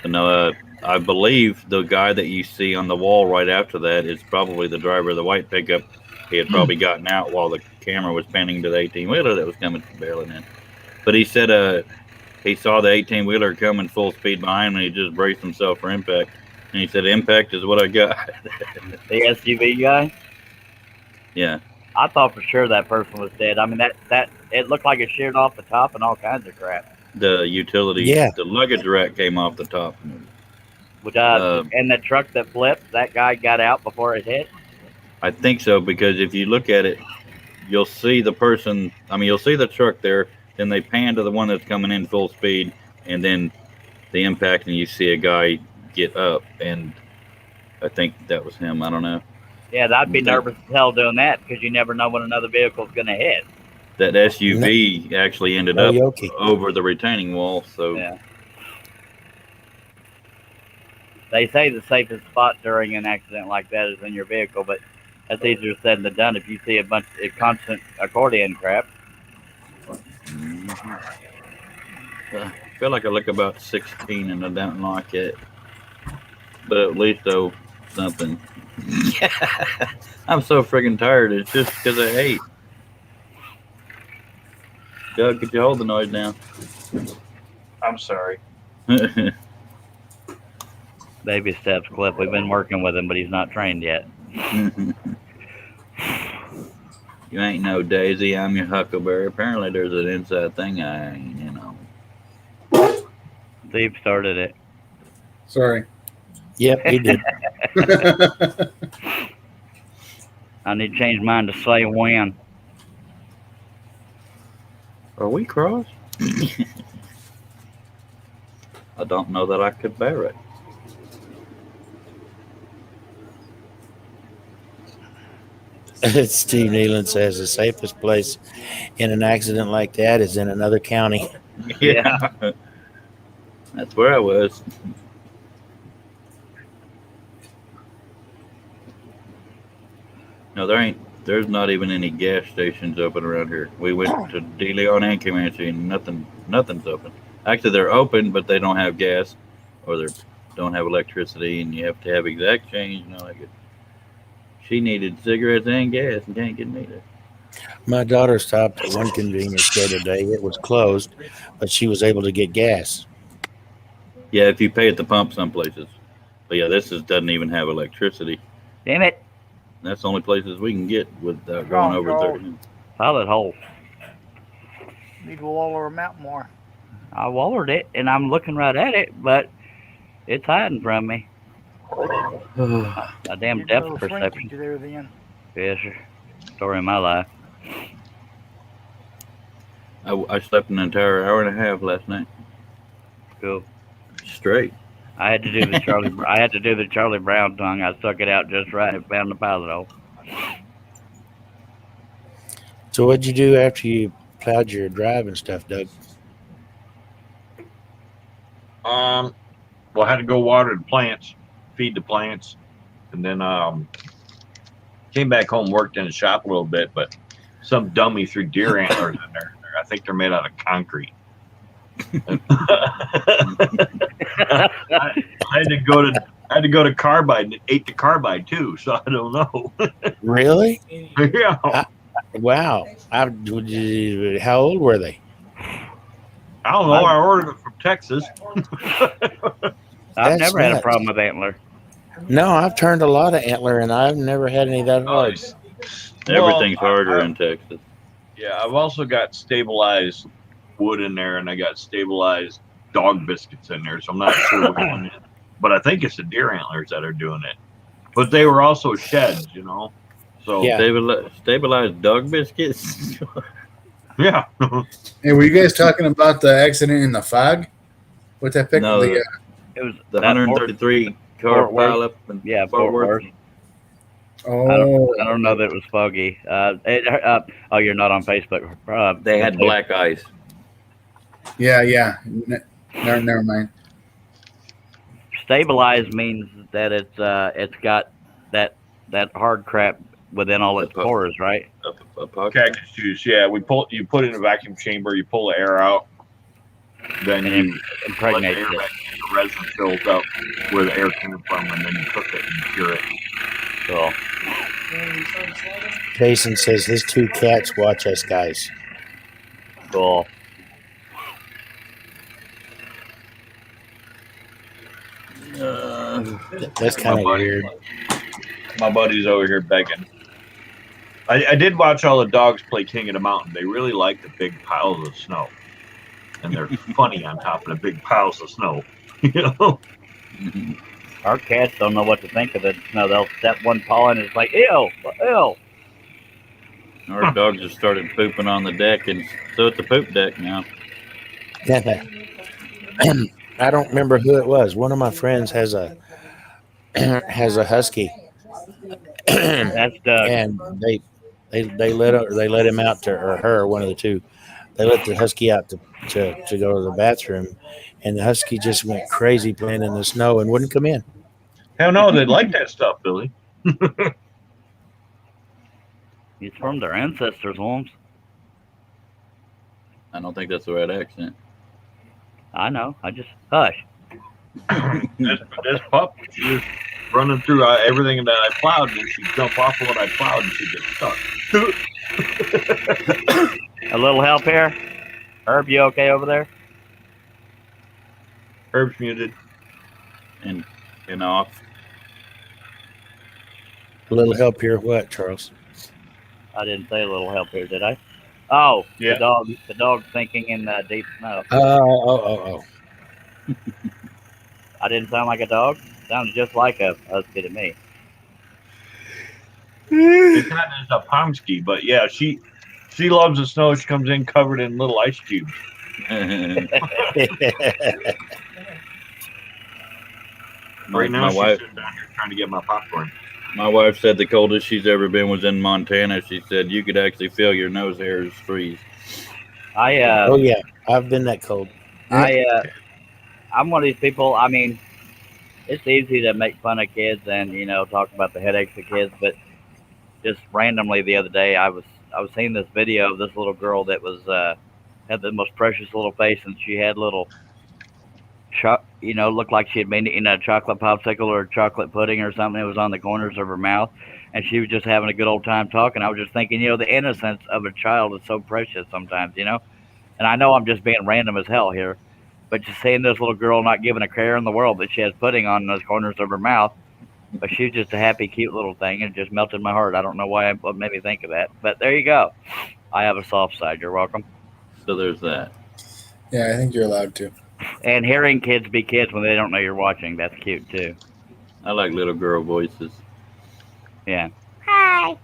No, I believe the guy that you see on the wall right after that is probably the driver of the white pickup. He had probably gotten out while the camera was panning to the 18-wheeler that was coming barreling in. But he said he saw the 18-wheeler coming full speed behind him and he just braced himself for impact. And he said, "Impact is what I got." The SUV guy? Yeah. I thought for sure that person was dead. I mean, that it looked like it sheared off the top and all kinds of crap. The utility, Yeah. the luggage rack came off the top. Which and the truck that flipped, that guy got out before it hit. I think so, because if you look at it, you'll see the person. I mean, you'll see the truck there. Then they pan to the one that's coming in full speed, and then the impact, and you see a guy get up, and I think that was him. I don't know. Yeah, I'd be nervous as hell doing that because you never know when another vehicle's going to hit. That SUV actually ended up Karaoke. over the retaining wall. So Yeah. They say the safest spot during an accident like that is in your vehicle, but that's easier said than done if you see a bunch of constant accordion crap. I feel like I look about 16 and I don't like it. But at least though something. I'm so friggin' tired. It's just because I hate. Doug, could you hold the noise down? I'm sorry. Baby steps, Cliff. We've been working with him, but he's not trained yet. You ain't no Daisy, I'm your Huckleberry. Apparently there's an inside thing I ain't, Steve started it. Sorry. Yep, he did. I need to change mine to say when. Are we crossed? I don't know that I could bear it. Steve Nealon says the safest place in an accident like that is in another county. Yeah. That's where I was. No, there's not even any gas stations open around here. We went to De Leon and Comanche and nothing's open. Actually, they're open, but they don't have gas or they don't have electricity and you have to have exact change and all that good She needed cigarettes and gas and can't get neither. My daughter stopped at one convenience store today. It was closed, but she was able to get gas. Yeah, if you pay at the pump some places. But yeah, doesn't even have electricity. Damn it. That's the only places we can get without What's going wrong, over Charles? 30. Solid hole. Need to waller them out more. I wallered it, and I'm looking right at it, but it's hiding from me. A damn Get a depth little perception. shrinkage there then. Yes, sir. Story of my life. I slept an entire hour and a half last night Cool. straight. I had to do the Charlie Brown tongue. I stuck it out just right and found the pilot hole. So what'd you do after you plowed your drive and stuff, Doug? Well, I had to go water the plants, feed the plants, and then came back home, worked in the shop a little bit, but some dummy threw deer antlers in there. I think they're made out of concrete. I had to go to Carbide and ate the Carbide too, so I don't know. Really? Yeah. Wow. How old were they? I don't know. I ordered it from Texas. I've That's never had a nuts. problem with antler. No, I've turned a lot of antler, and I've never had any that hard. Everything's harder in Texas. Yeah, I've also got stabilized wood in there, and I got stabilized dog biscuits in there, so I'm not sure which one it is. But I think it's the deer antlers that are doing it. But they were also sheds, you know. So Yeah. Stabilized dog biscuits. yeah. Hey, were you guys talking about the accident in the fog? What that pick? No, the, It was the that 133 car Fort Worth. pileup in Fort Worth. oh, I don't know that it was foggy. Oh, you're not on Facebook. They had black ice. yeah. Never mind. Stabilized means that it's got that hard crap within all its pores, right? Cactus juice. Yeah, you put it in a vacuum chamber, you pull the air out, then And you impregnate let the it. air the resin fills up where the air came from, and then you cook it and cure it. Cool. Jason says his 2 cats watch us guys. Cool. That's kind of My buddy- weird. My buddy's over here begging. I did watch all the dogs play King of the Mountain. They really like the big piles of snow, and they're funny on top of the big piles of snow. You know. Our cats don't know what to think of it. No, they'll step one paw and it's like, ew. Our dogs have started pooping on the deck, and so it's a poop deck now. I don't remember who it was. One of my friends has a husky, That's Doug. and they let him out to, or her, one of the two. They let the husky out to go to the bathroom, and the husky just went crazy playing in the snow and wouldn't come in. Hell no, they like that stuff, Billy. He's from their ancestors' homes. I don't think that's the right accent. I know. I just hush. This pup, she was running through everything that I plowed, and she'd jump off of what I plowed, and she'd get stuck. A little help here. Herb, you okay over there? Herb's muted. And off. A little help here, what, Charles? I didn't say a little help here, did I? Oh, Yeah. The dog thinking in the deep snow. Oh. I didn't sound like a dog. Sounds just like a husky to me. It's not as a Pomsky, but yeah, she loves the snow. She comes in covered in little ice cubes. Right now, my she's wife, sitting down here trying to get my popcorn. my wife said the coldest she's ever been was in Montana. She said you could actually feel your nose hairs freeze. Oh yeah, I've been that cold. I'm one of these people. I mean, it's easy to make fun of kids and talk about the headaches of kids, but just randomly the other day, I was seeing this video of this little girl that was had the most precious little face, and she had little, looked like she had been eating a chocolate popsicle or chocolate pudding or something. It was on the corners of her mouth, and she was just having a good old time talking. I was just thinking, the innocence of a child is so precious sometimes. And I know I'm just being random as hell here, but just seeing this little girl not giving a care in the world that she has pudding on those corners of her mouth, but she's just a happy, cute little thing, and it just melted my heart. I don't know what made me think of that, but there you go. I have a soft side. You're welcome. So there's that. Yeah, I think you're allowed to. And hearing kids be kids when they don't know you're watching, that's cute too. I like little girl voices. Yeah.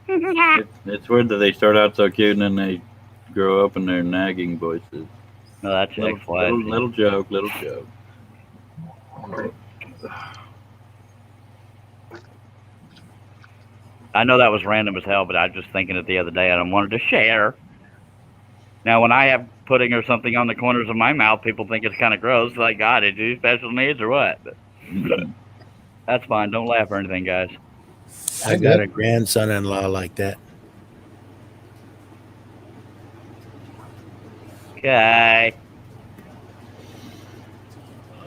It's weird that they start out so cute and then they grow up and they're nagging voices. No, that's Little, X-Y. little joke, little joke. I know that was random as hell, but I was just thinking it the other day and I wanted to share. Now, when I have pudding or something on the corners of my mouth, people think it's kind of gross. Like, God, did you special needs or what? But that's fine. Don't laugh or anything, guys. I got a grandson-in-law like that. Okay.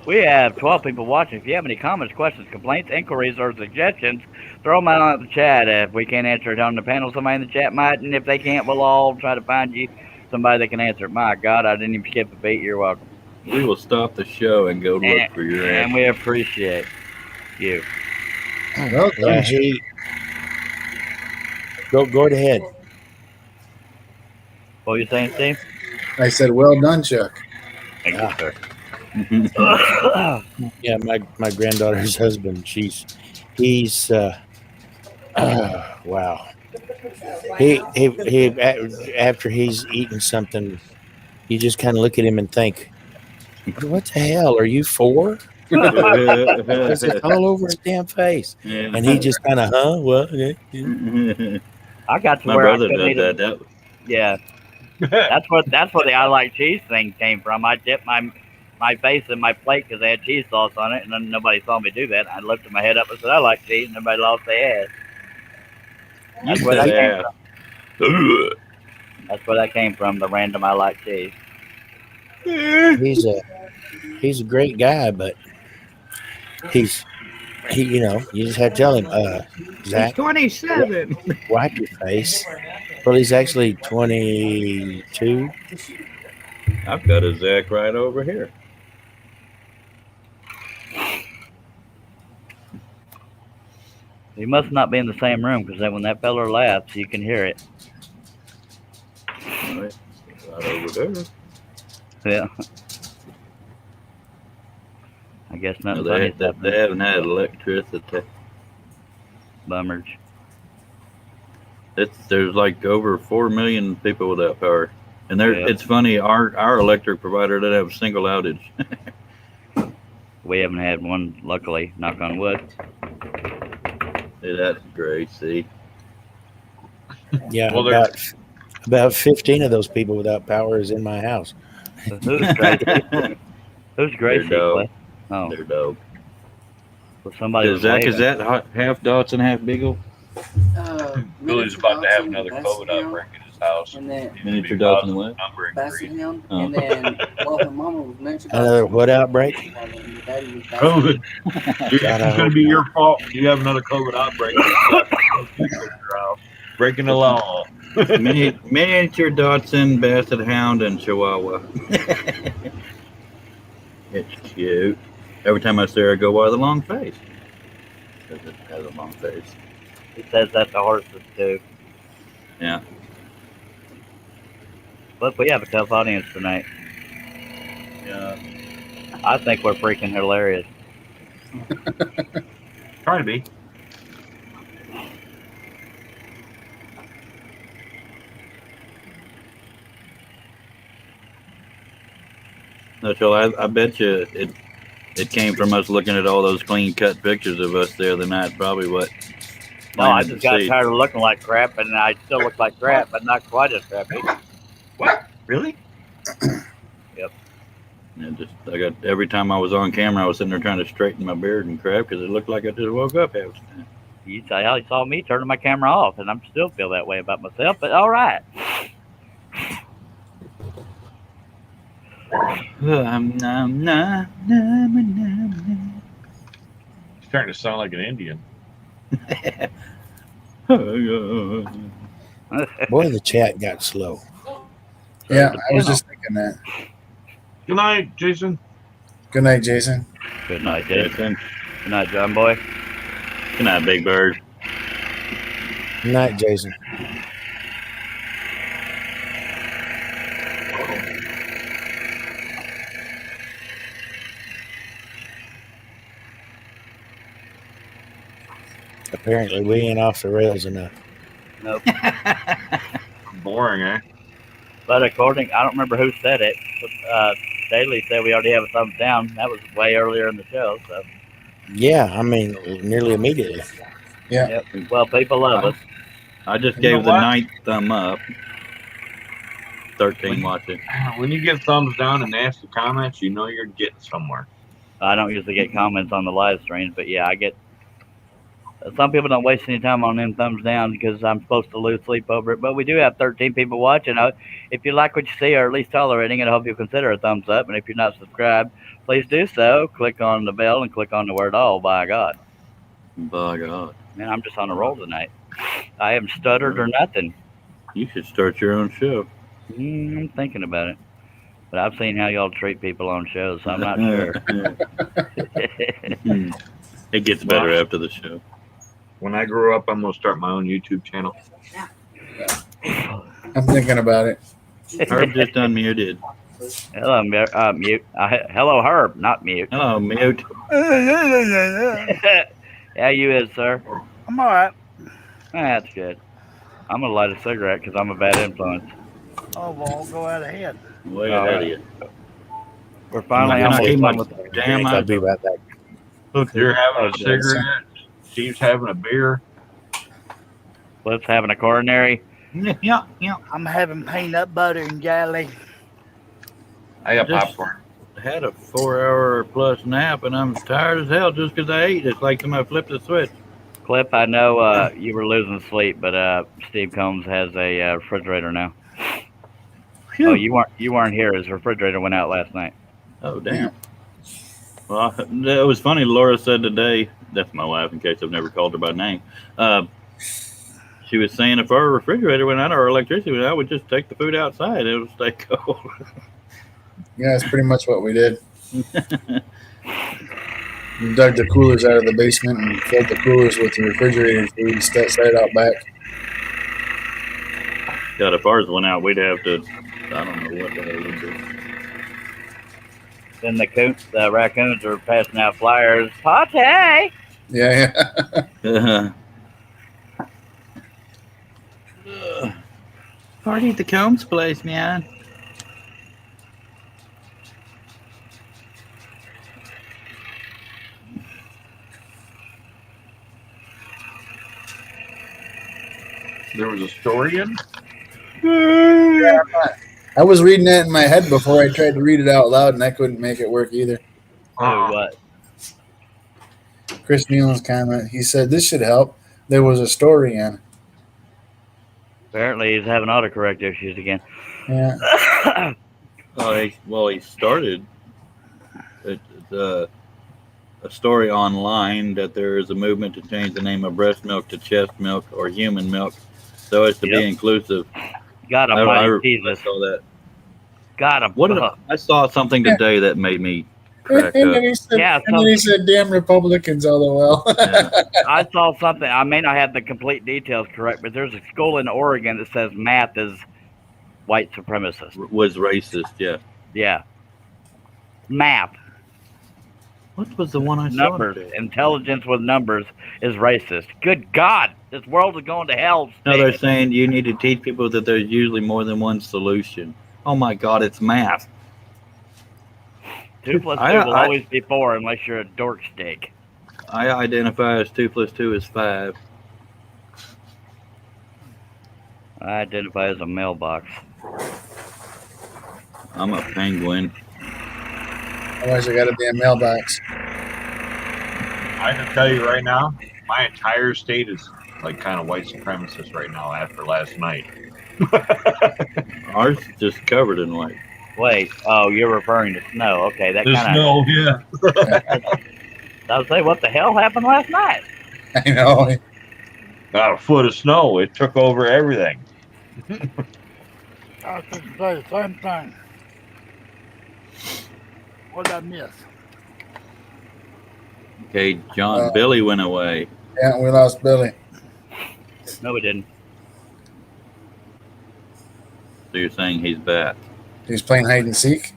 We have 12 people watching. If you have any comments, questions, complaints, inquiries, or suggestions, throw them out in the chat. If we can't answer it on the panel, somebody in the chat might. And if they can't, we'll all try to find you somebody that can answer it. My God, I didn't even skip a beat. You're welcome. We will stop the show and go look for your And answer. we appreciate you. Well done. Go ahead. What were you saying, Steve? I said, well done, Chuck. Thank you, sir. Yeah, my granddaughter's husband. He's wow. He after he's eaten something, you just kind of look at him and think, "What the hell? Are you 4?" Because it's all over his damn face, and he just kind of, what? I got to My where I brother couldn't does eat that. Yeah, that's where the I like cheese thing came from. I dipped my face in my plate because they had cheese sauce on it, and then nobody saw me do that. I lifted my head up and said, "I like cheese," and everybody lost their ass. That's where that came from. That's where that came from. The random I like cheese. He's a great guy, but he you just have to tell him, Zach, 27. wipe your face. Well, he's actually 22. I've got a Zach right over here. You must not be in the same room because when that feller laughs, you can hear it. Right over there. Yeah. I guess No, nothing they, funny. they haven't had electricity. Bummers. There's like over 4 million people without power, and Yeah. it's funny. Our electric provider didn't have a single outage. We haven't had one, luckily. Knock on wood. Hey, that's great. See, Yeah, Well, about 15 of those people without power is in my house. Who's Gracie? Who's Gracie? They're dope. Clay? Oh, they're dope. well, somebody was Zach, is waving. that half dots and half beagle? Billy's about to have another COVID outbreak in his house. And then Miniature dots and what? Number Basset increase. Hound. Oh. And then well, her mama was mentioned. Another what outbreak? COVID. Dude, God, I it's going to hope be not. your fault. You have another COVID outbreak. Breaking the law. Miniature Dotson, Basset Hound, and Chihuahua. It's cute. Every time I see her, I go, why the long face? Because it has a long face. He says that to horses too. Yeah. Look, we have a tough audience tonight. Yeah. I think we're freaking hilarious. Trying to be. No, Joel, I bet you it came from us looking at all those clean cut pictures of us the other night. Probably what. No, I planted just the got seed. tired of looking like crap, and I still look like crap, but not quite as crappy. Really? Yeah, I got every time I was on camera, I was sitting there trying to straighten my beard and crap because it looked like I just woke up half the time. You saw me turning my camera off, and I'm still feel that way about myself. But all right. He's starting to sound like an Indian. Boy, the chat got slow. Yeah, I was just thinking that. Good night, Jason. Good night, Jason. Good Night, night, Dave. Jason. Good night, John Boy. Good night, Big Bird. Good night, Jason. Apparently, we ain't off the rails enough. Nope. Boring, eh? But according, I don't remember who said it. But, Daly said we already have a thumbs down. That was way earlier in the show. So. Yeah, I mean, nearly immediately. Yeah. Yep. Well, people love us. I just You gave know the what? 9th thumb up. 13 watching. When you give thumbs down and nasty comments, you know you're getting somewhere. I don't usually get comments on the live streams, but yeah, I get. Some people don't waste any time on them thumbs down because I'm supposed to lose sleep over it. But we do have 13 people watching. If you like what you see or at least tolerating it, I hope you'll consider a thumbs up. And if you're not subscribed, please do so. Click on the bell and click on the word all. By God. By God. Man, I'm just on a roll tonight. I haven't stuttered or nothing. You should start your own show. I'm thinking about it. But I've seen how y'all treat people on shows, so I'm not sure. It gets better after the show. When I grow up, I'm going to start my own YouTube channel. I'm thinking about it. Herb just unmuted. Hello, mute. Hello, Herb, not mute. Hello, mute. How you is, sir? I'm all right. That's good. I'm going to light a cigarette because I'm a bad influence. Oh, well, go out ahead. Way All ahead right. of you. We're finally I'm not almost eating done my with the damn I'll be right back. You're having a Okay. cigarette. Steve's having a beer. Cliff's having a coronary. Yeah. I'm having peanut butter and jelly. I got Just- popcorn. Had a 4-hour plus nap, and I'm tired as hell just because I ate. It's like somebody flipped the switch. Cliff, I know you were losing sleep, but Steve Combs has a refrigerator now. Phew. Oh, you weren't here. His refrigerator went out last night. Oh, damn. Well, it was funny. Laura said today, that's my wife, in case I've never called her by name. She was saying if our refrigerator went out or our electricity went out, we'd just take the food outside. It would stay cold. Yeah, that's pretty much what we did. We dug the coolers out of the basement and filled the coolers with the refrigerated food and set out back. God, if ours went out, we'd have to, I don't know what the hell we'd do. Then the raccoons are passing out flyers. Party! Yeah. Party at the Combs place, man. There was a story in. I was reading that in my head before I tried to read it out loud, and I couldn't make it work either. What? Chris Nealon's comment, he said, this should help. There was a story in. Apparently, he's having autocorrect issues again. Yeah. He started a story online that there is a movement to change the name of breast milk to chest milk or human milk so as to be inclusive. Got him, I mighty Jesus. saw that. Got him. I saw something today that made me crack And up. then he said, Yeah, and then he said, damn Republicans, LOL. Yeah. I saw something. I may not have the complete details correct, but there's a school in Oregon that says math is white supremacist. Was racist, yeah. Yeah. Math. What was the one I saw? Numbers. today? Intelligence with numbers is racist. Good God. This world is going to hell. No, they're saying you need to teach people that there's usually more than one solution. Oh my God, it's math. 2 plus 2 I- will I- always be 4 unless you're a dork stick. I identify as 2 plus 2 is 5. I identify as a mailbox. I'm a penguin. Otherwise, I got a damn mailbox. I can tell you right now, my entire state is like kind of white supremacist right now after last night. Ours just covered in white. Wait, oh, you're referring to snow. Okay, that There's kind of. no, yeah. I was saying, what the hell happened last night? I know. Got a foot of snow. It took over everything. I was just say the same thing. What did I miss? Okay, Billy went away. Yeah, we lost Billy. No, we didn't. So you're saying he's back? He's playing hide and seek.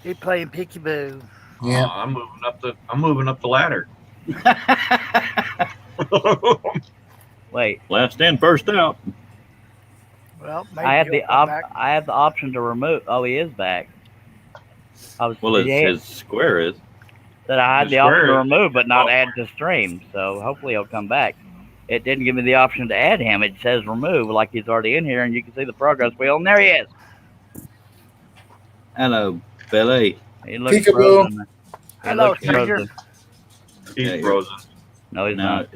He playing peekaboo. Yeah. Oh, I'm moving up the ladder. Wait, Last in, first out. Well, maybe I had he'll the come back. I have the option to remove. Oh, he is back. Well, his square is. That I had His the option to square is- remove, but not add to stream. So hopefully he'll come back. It didn't give me the option to add him. It says remove, like he's already in here, and you can see the progress wheel, and there he is. Hello, Billy. He looks Peekaboo. frozen. He Hello, looks frozen. He's Yeah, frozen. No, he's No, not.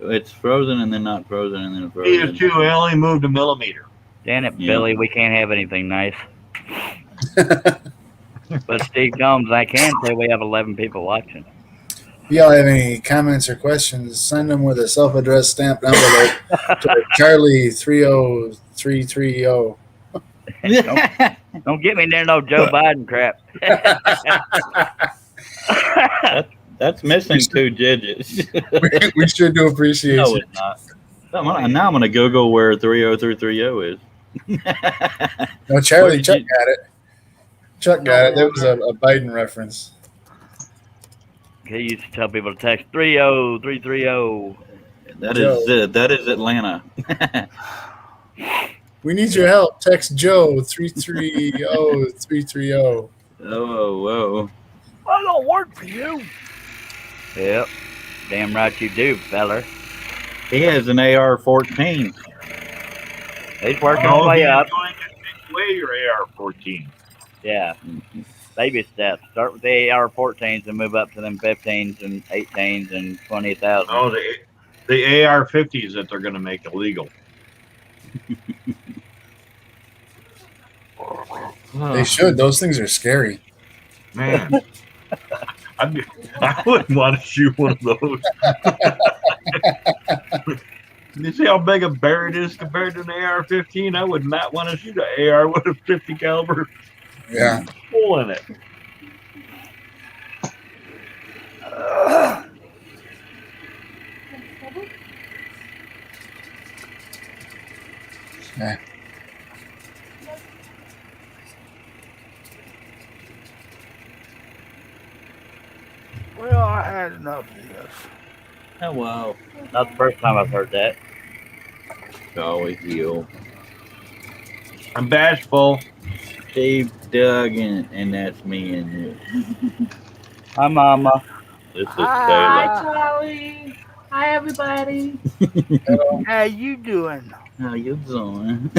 it's frozen and then not frozen and then He frozen. is too. I only moved a millimeter. Damn it, Yeah. Billy. We can't have anything nice. But Steve Combs, I can say we have 11 people watching. If y'all have any comments or questions, send them with a self-addressed stamped envelope to Charlie 30330. Don't get me near no Joe Biden crap. That's missing 2 digits. We sure do appreciate No, it. it's not. Now I'm gonna Google where 30330 is. No, Charlie, Where did Chuck you- got it. Chuck got it. That was a Biden reference. He used to tell people to text 30330. That is Atlanta. We need your help. Text Joe 330330. Oh, whoa. I don't work for you. Yep. Damn right you do, feller. He has an AR-14. He's working his Oh, way he's up. going to take away your AR-14. Yeah. Baby steps. Start with the AR-14s and move up to them 15s and 18s and 20,000. Oh, the AR-50s that they're going to make illegal. They should. Those things are scary. Man, I wouldn't want to shoot one of those. You see how big a bear it is compared to an AR-15? I would not want to shoot an AR with a 50 caliber Yeah. full in it. Yeah. Well, I had enough of this. Oh, wow. Not the first time I've heard that. Always you. I'm bashful. Steve, Doug, and that's me and you. Hi, Mama. This is Hi. Taylor. Charlie. Hi, everybody. How you doing? How you doing?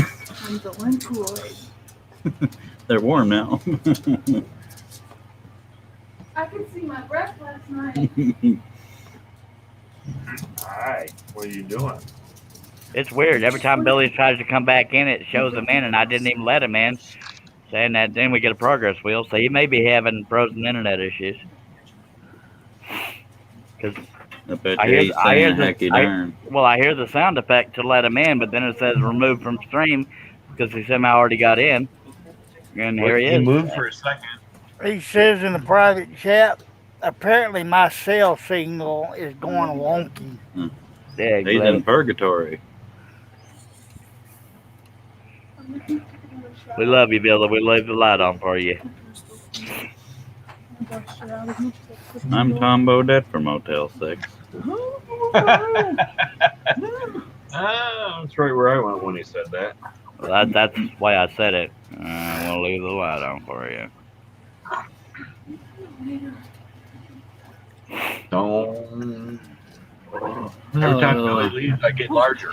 I'm doing good. They're warm now. I could see my breath last night. Hi, what are you doing? It's weird. Every time Billy tries to come back in, it shows him in, and I didn't even let him in. Saying that, then we get a progress wheel. So he may be having frozen internet issues. Because I bet I you hear- he's I hear saying the- hecky I- darn. well, I hear the sound effect to let him in, but then it says remove from stream because he somehow already got in. And here he He is. moved for a second. He says in the private chat, apparently my cell signal is going wonky. Yeah, He's in purgatory. we love you, Billy. We leave the light on for you. I'm Tom Bodette from Motel 6. Ah, that's right where I went when he said that. Well, that's why I said it. We'll leave the light on for you. Don't. Every time Billy leaves, I get larger.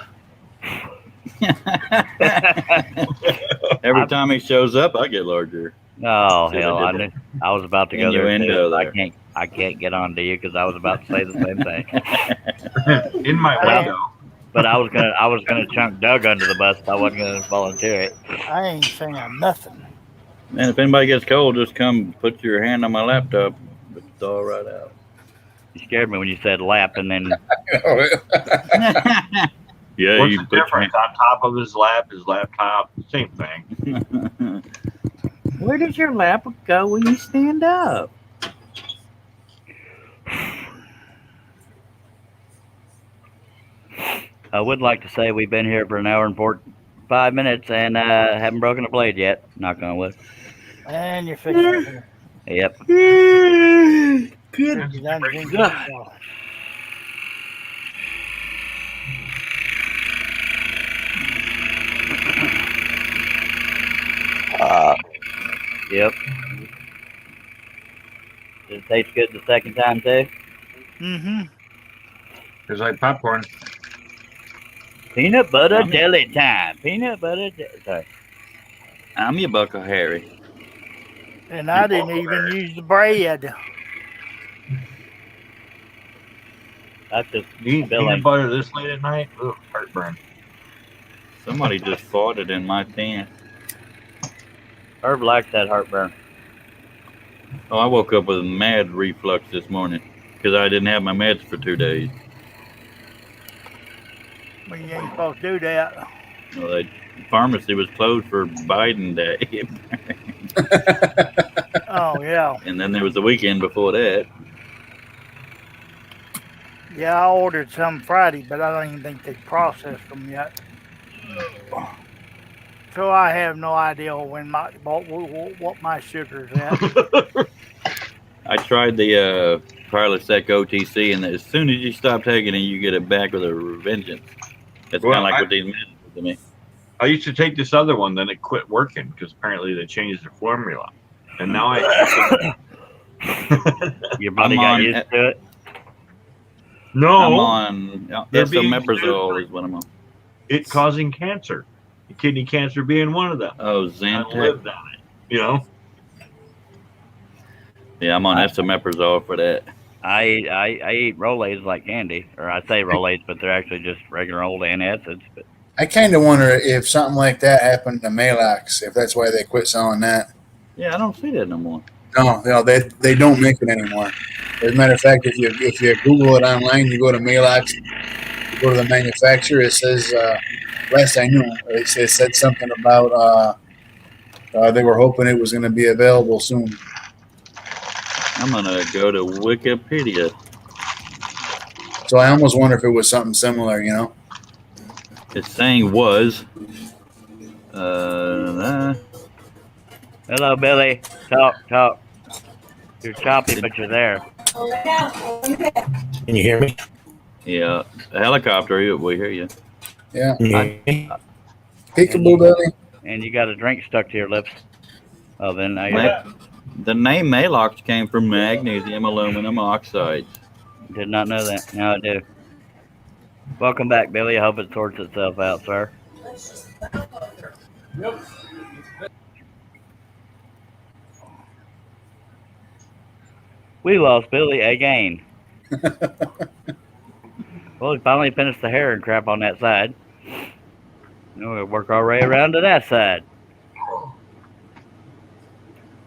Every time he shows up, I get larger. Oh See, hell! they I did knew I was about to go there Innuendo too. there. I can't get on to you because I was about to say the same thing. In my window. But I was gonna chunk Doug under the bus. If I wasn't gonna volunteer it. I ain't saying nothing. And if anybody gets cold, just come put your hand on my laptop. It's all right out. You scared me when you said lap, and then Yeah, What's you the put difference? On top of his laptop, same thing. Where does your lap go when you stand up? I would like to say we've been here for an hour and 5 minutes and haven't broken a blade yet. Knock on wood. And you're fixing it. Yep. Good. Should be done drinking yourself. Yep. Did it taste good the second time too? Mm-hmm. It's like popcorn. Peanut butter jelly time. Peanut butter jelly. Sorry. I'm your Buckle Harry. And I didn't even use the bread. That's just You eat filling. peanut butter this late at night? Ugh, heartburn. Somebody just farted in my tent. Herb likes that heartburn. Oh, I woke up with mad reflux this morning because I didn't have my meds for 2 days. Well, you ain't supposed to do that. Well, the pharmacy was closed for Biden Day, Oh, yeah. and then there was the weekend before that. Yeah, I ordered some Friday, but I don't even think they processed them yet. So I have no idea when what my sugar's at. I tried the Prilosec OTC, and as soon as you stop taking it, you get it back with a vengeance. That's Well, kind of like what these meds do to me. I used to take this other one, then it quit working because apparently they changed the formula. And now I Your body I'm got on- used to it. no, I'm on They're being esomeprazole is what I'm on. it causing cancer. Kidney cancer being one of them. Oh, I Zantac. lived on it. You know, Yeah, I'm on esomeprazole for that. I eat Rolaids like candy, or I say Rolaids, but they're actually just regular old antacids. But I kind of wonder if something like that happened to Malox, if that's why they quit selling that. Yeah, I don't see that no more. No, they don't make it anymore. As a matter of fact, if you Google it online, you go to Malox, you go to the manufacturer. It says last I knew, it said something about they were hoping it was going to be available soon. I'm gonna go to Wikipedia. So I almost wonder if it was something similar, you know. It's saying was. hello, Billy. Talk. You're choppy, but you're there. Can you hear me? Yeah, a helicopter. We hear you. Yeah. Can you hear me? Peekaboo belly. And you got a drink stuck to your lips. Oh, then now The name Malox came from magnesium aluminum oxides. did not know that. Now I do. Welcome back, Billy. I hope it sorts itself out, sir. We lost Billy again. Well, we finally finished the hair and crap on that side. Now we'll work our way around to that side.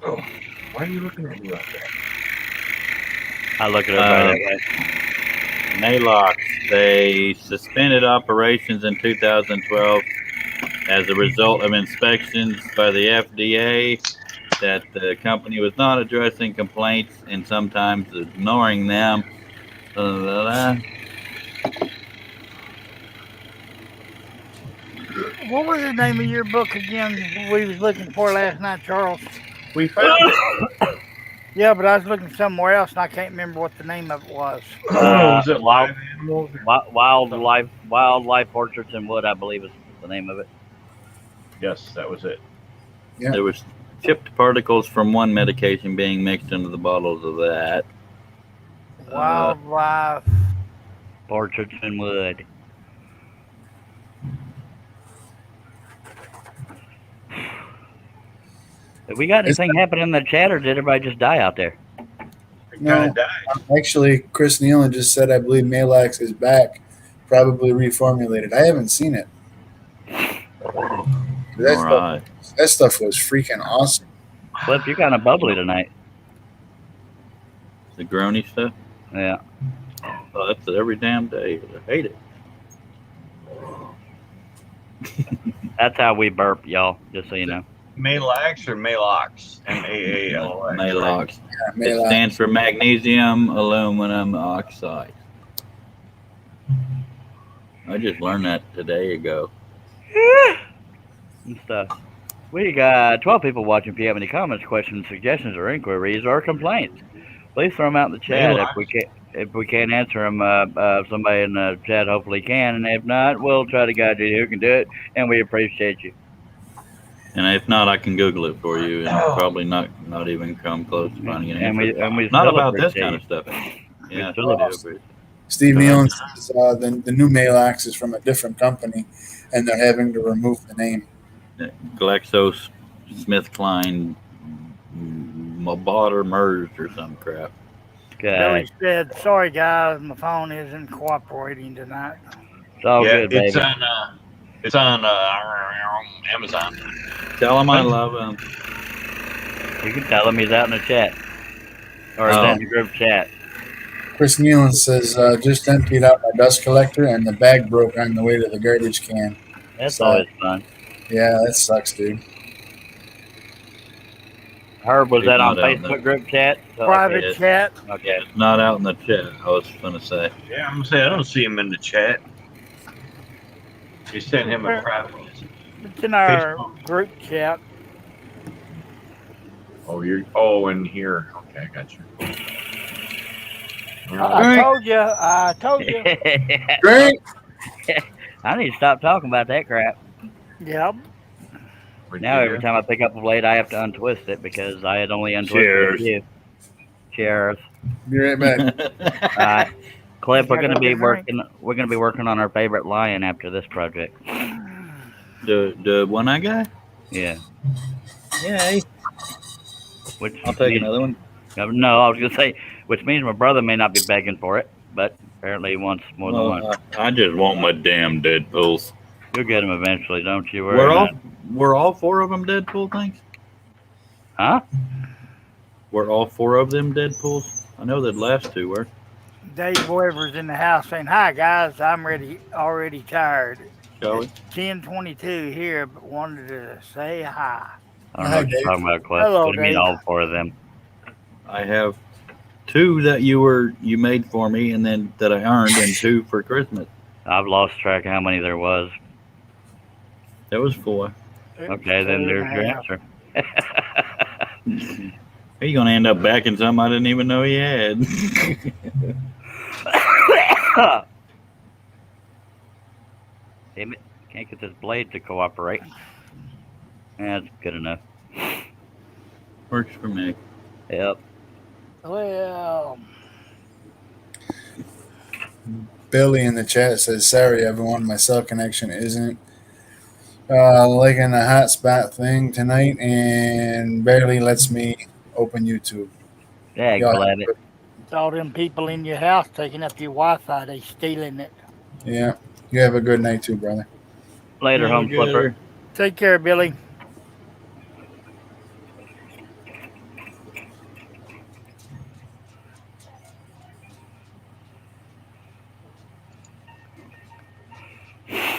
why are you looking at me like that? I look at everybody that way. Malox, they suspended operations in 2012 as a result of inspections by the FDA that the company was not addressing complaints and sometimes ignoring them. What was the name of your book again we was looking for last night, Charles? We found it. Yeah, but I was looking somewhere else and I can't remember what the name of it was. Was it Wild- live animals? Wildlife Portraits in Wood, I believe is the name of it. Yes, that was it. Yeah. There was chipped particles from one medication being mixed into the bottles of that. Wildlife. Portraits in Wood. Have we got anything happening in the chat, or did everybody just die out there? It No. kind of died. Actually, Chris Nealon just said I believe Malox is back, probably reformulated. I haven't seen it. Right. That stuff was freaking awesome. Cliff, you're kind of bubbly tonight. The Grony stuff. Yeah, Oh, that's every damn day. I hate it. that's how we burp, y'all. Just so you know. Malox or Malox? MAALOX, right? Malox. Yeah, It stands for magnesium aluminum oxide. I just learned that today ago. And stuff. We got 12 people watching. If you have any comments, questions, suggestions, or inquiries or complaints, please throw them out in the chat. Malox. If we can't answer them, somebody in the chat hopefully can, and if not, we'll try to guide you who can do it, and we appreciate you. And if not, I can Google it for you, and probably not even come close to finding an And answer. we Not still about this appreciate kind you. of stuff. Yeah, still I do appreciate appreciate Steve Go ahead. Nealon says the new Malox is from a different company, and they're having to remove the name. GlaxoSmithKline bought or merged or some crap. Billy Okay. said, "Sorry guys, my phone isn't cooperating tonight." It's all Yeah, good, baby. it's on Amazon. Tell him I love him. You can tell him he's out in the chat. Or Oh. he's in the group chat. Chris Nealon says, just emptied out my dust collector, and the bag broke on the way to the garbage can. That's So- always fun. Yeah, that sucks, dude. Herb, was He's that on not out in Facebook group chat? So, Private okay. chat. Okay. It's not out in the chat, I was going to say. Yeah, I'm gonna say I don't see him in the chat. You sent him a private message. It's in our Facebook. group chat. Oh, in here. Okay, I got you. I told you. Great. I need to stop talking about that crap. Yep. Now every time I pick up a blade, I have to untwist it because I had only untwisted Cheers. a few. Cheers. Be right back. All right, Cliff, we're Gotta gonna be get a drink. working. We're gonna be working on our favorite lion after this project. The one-eye guy? Yeah. Yay. Which I'll take means, another one. No, I was gonna say, which means my brother may not be begging for it, but apparently he wants more than one. I just want my damn Deadpools. You'll get him eventually, don't you worry. Were all four of them Deadpool things? Huh? Were all four of them Deadpools? I know the last two were. Dave Weber's in the house saying, "Hi guys, I'm already tired. Shall we? 10:22 here, but wanted to say hi." I don't know what you're talking about, Cliff. Hello, What do you mean Dave. all four of them? I have two that you made for me, and then that I earned, and two for Christmas. I've lost track of how many there was. That was four. Okay, then there's your answer. He's gonna end up backing something I didn't even know he had. Damn it. Can't get this blade to cooperate. That's good enough. Works for me. Yep. Well, Billy in the chat says, "Sorry, everyone, my cell connection isn't liking the hotspot thing tonight, and barely lets me open YouTube." Yeah, Y'all glad have it. it's all them people in your house taking up your Wi-Fi. They stealing it. Yeah, you have a good night too, brother. Later, home flipper. Take care, Billy.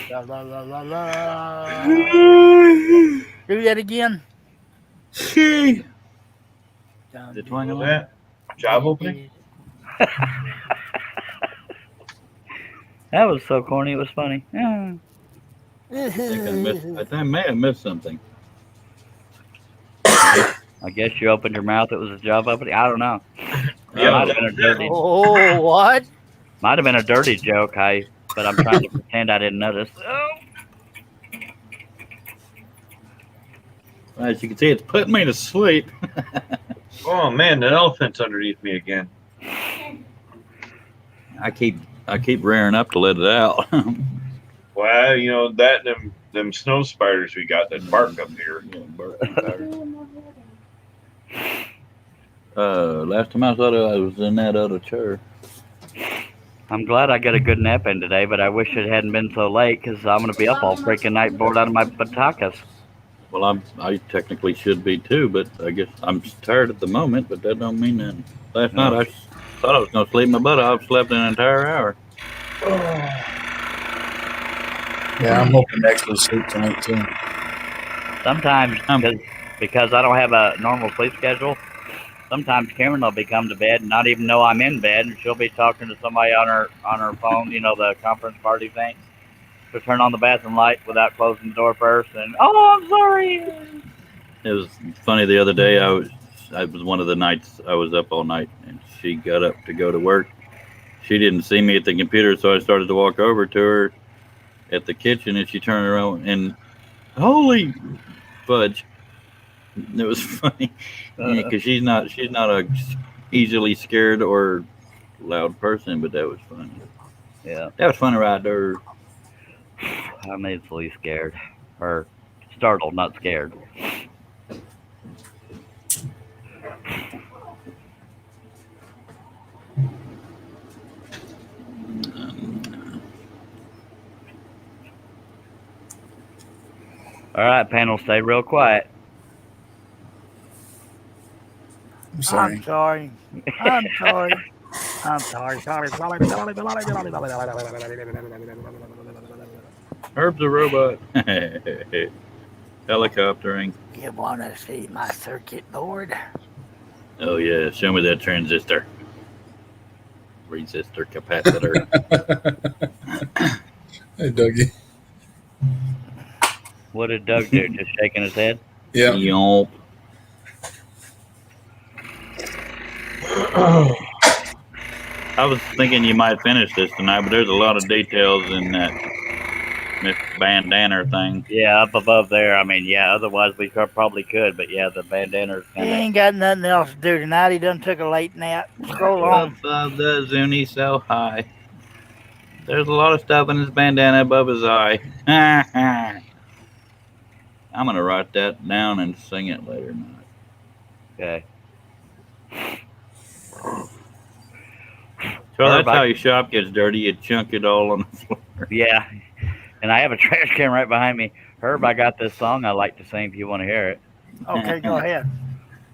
La la la la la. Do that again. The twang of that. Job opening? That was so corny. It was funny. Yeah. I think I may have missed something. I guess you opened your mouth. It was a job opening. I don't know. Yeah. Might have been a dirty. Oh, what? Might have been a dirty joke. But I'm trying to pretend I didn't notice. Oh. As you can see, it's putting me to sleep. Oh man, that elephant's underneath me again. I keep rearing up to let it out. Well, you know that them snow spiders we got that bark up here. Last time I thought I was in that other chair. I'm glad I got a good nap in today, but I wish it hadn't been so late because I'm going to be up all freaking night bored out of my batakas. Well, I technically should be too, but I guess I'm tired at the moment. But that don't mean nothing. Last night Thought I was gonna sleep my butt off. Slept an entire hour. Yeah, I'm hoping to actually sleep tonight too. Sometimes, because I don't have a normal sleep schedule, sometimes Cameron will be come to bed and not even know I'm in bed, and she'll be talking to somebody on her phone, the conference party thing. She'll turn on the bathroom light without closing the door first, and I'm sorry. It was funny the other day. It was one of the nights I was up all night, and she got up to go to work. She didn't see me at the computer, so I started to walk over to her at the kitchen, and she turned around and holy fudge! It was funny because she's not a easily scared or loud person, but that was funny. Yeah, That was funny right there. I'm easily scared, or startled, not scared. All right, panel, stay real quiet. I'm sorry. I'm sorry. I'm sorry. I'm sorry. Herb's a robot. Helicoptering. You want to see my circuit board? Oh yeah, show me that transistor. Resistor capacitor. Hey, Dougie. What did Doug do? Just shaking his head? Yeah. Yomp. I was thinking you might finish this tonight, but there's a lot of details in that bandana thing. Yeah, up above there. I mean, yeah, otherwise we probably could, but yeah, the bandana's He kind of... ain't got nothing else to do tonight. He done took a late nap. Scroll on. Above the Zuni so high. There's a lot of stuff in his bandana above his eye. I'm going to write that down and sing it later tonight. Okay. So that's how your shop gets dirty. You chunk it all on the floor. Yeah. And I have a trash can right behind me. Herb, I got this song I like to sing if you want to hear it. Okay, go ahead.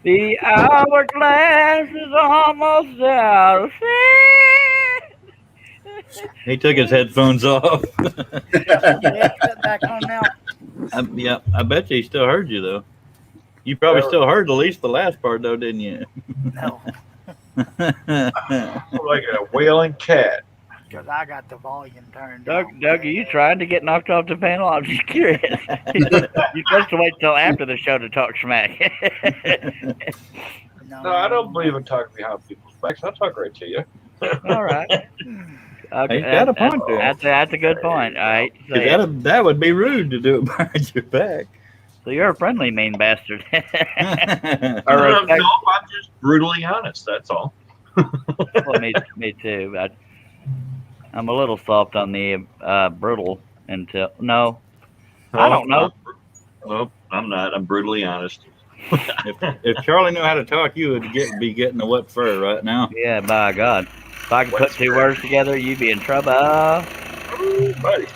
The hourglass is almost out of sight. He took his headphones off. Yeah, sit back on now. Yeah, I bet you he still heard you, though. You probably still heard at least the last part, though, didn't you? No, Like a wailing cat. because I got the volume turned Doug, down. are you trying to get knocked off the panel? I'm just curious. You're supposed to wait till after the show to talk smack. No, I don't believe in talking behind people's backs. I'll talk right to you. All right. Okay, He's got a point there. That's a good point. All right. So, That would be rude to do it behind your back. so you're a friendly mean bastard. No, I'm just brutally honest. That's all. Well, me too. I'm a little soft on the brutal until no. I don't know. Nope, I'm not. I'm brutally honest. If Charlie knew how to talk, you would be getting a wet fur right now. Yeah, by God. If I could put two words together, you'd be in trouble. Ooh, buddy.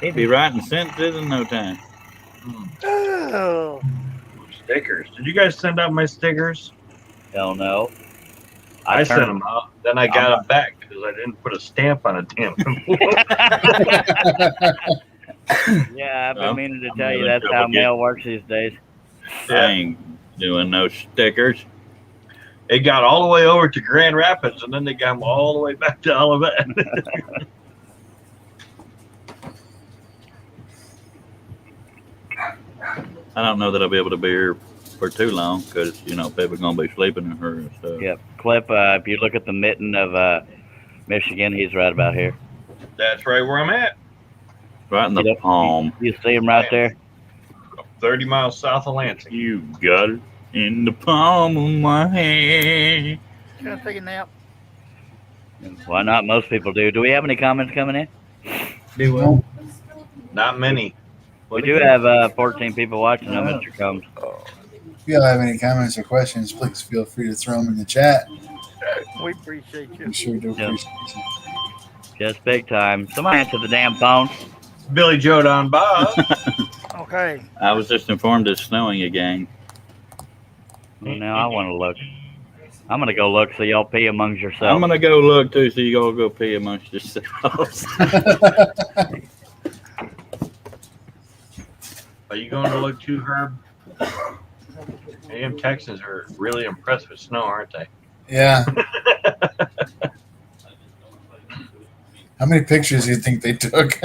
He'd be writing sentences in no time. Oh, Stickers. Did you guys send out my stickers? Hell no. I sent them out. Then I got them back because I didn't put a stamp on a damn envelope. Yeah, I've been Well, meaning to I'm tell you really that's how trouble mail works these days. I ain't doing no stickers. It got all the way over to Grand Rapids, and then they got them all the way back to Olivet. I don't know that I'll be able to be here for too long because, people are going to be sleeping in her and stuff. Yep. Clip, if you look at the mitten of Michigan, he's right about here. That's right where I'm at. Right in the palm. You see him right there? 30 miles south of Lansing. You got it in the palm of my hand. can I take a nap? Why not? Most people do. Do we have any comments coming in? Do well. Not many. We do have 14 people watching now, Mr. Combs. If you all have any comments or questions, please feel free to throw them in the chat. We appreciate you. We sure do appreciate you. Just big time. Somebody answer the damn phone. Billy Joe Don Bob. Okay. I was just informed it's snowing again. Well, now I want to look. I'm gonna go look so y'all pee amongst I'm yourselves. gonna go look too, so you all go pee amongst yourselves. Are you going to look too, Herb? AM Texans are really impressed with snow, aren't they? Yeah. How many pictures do you think they took?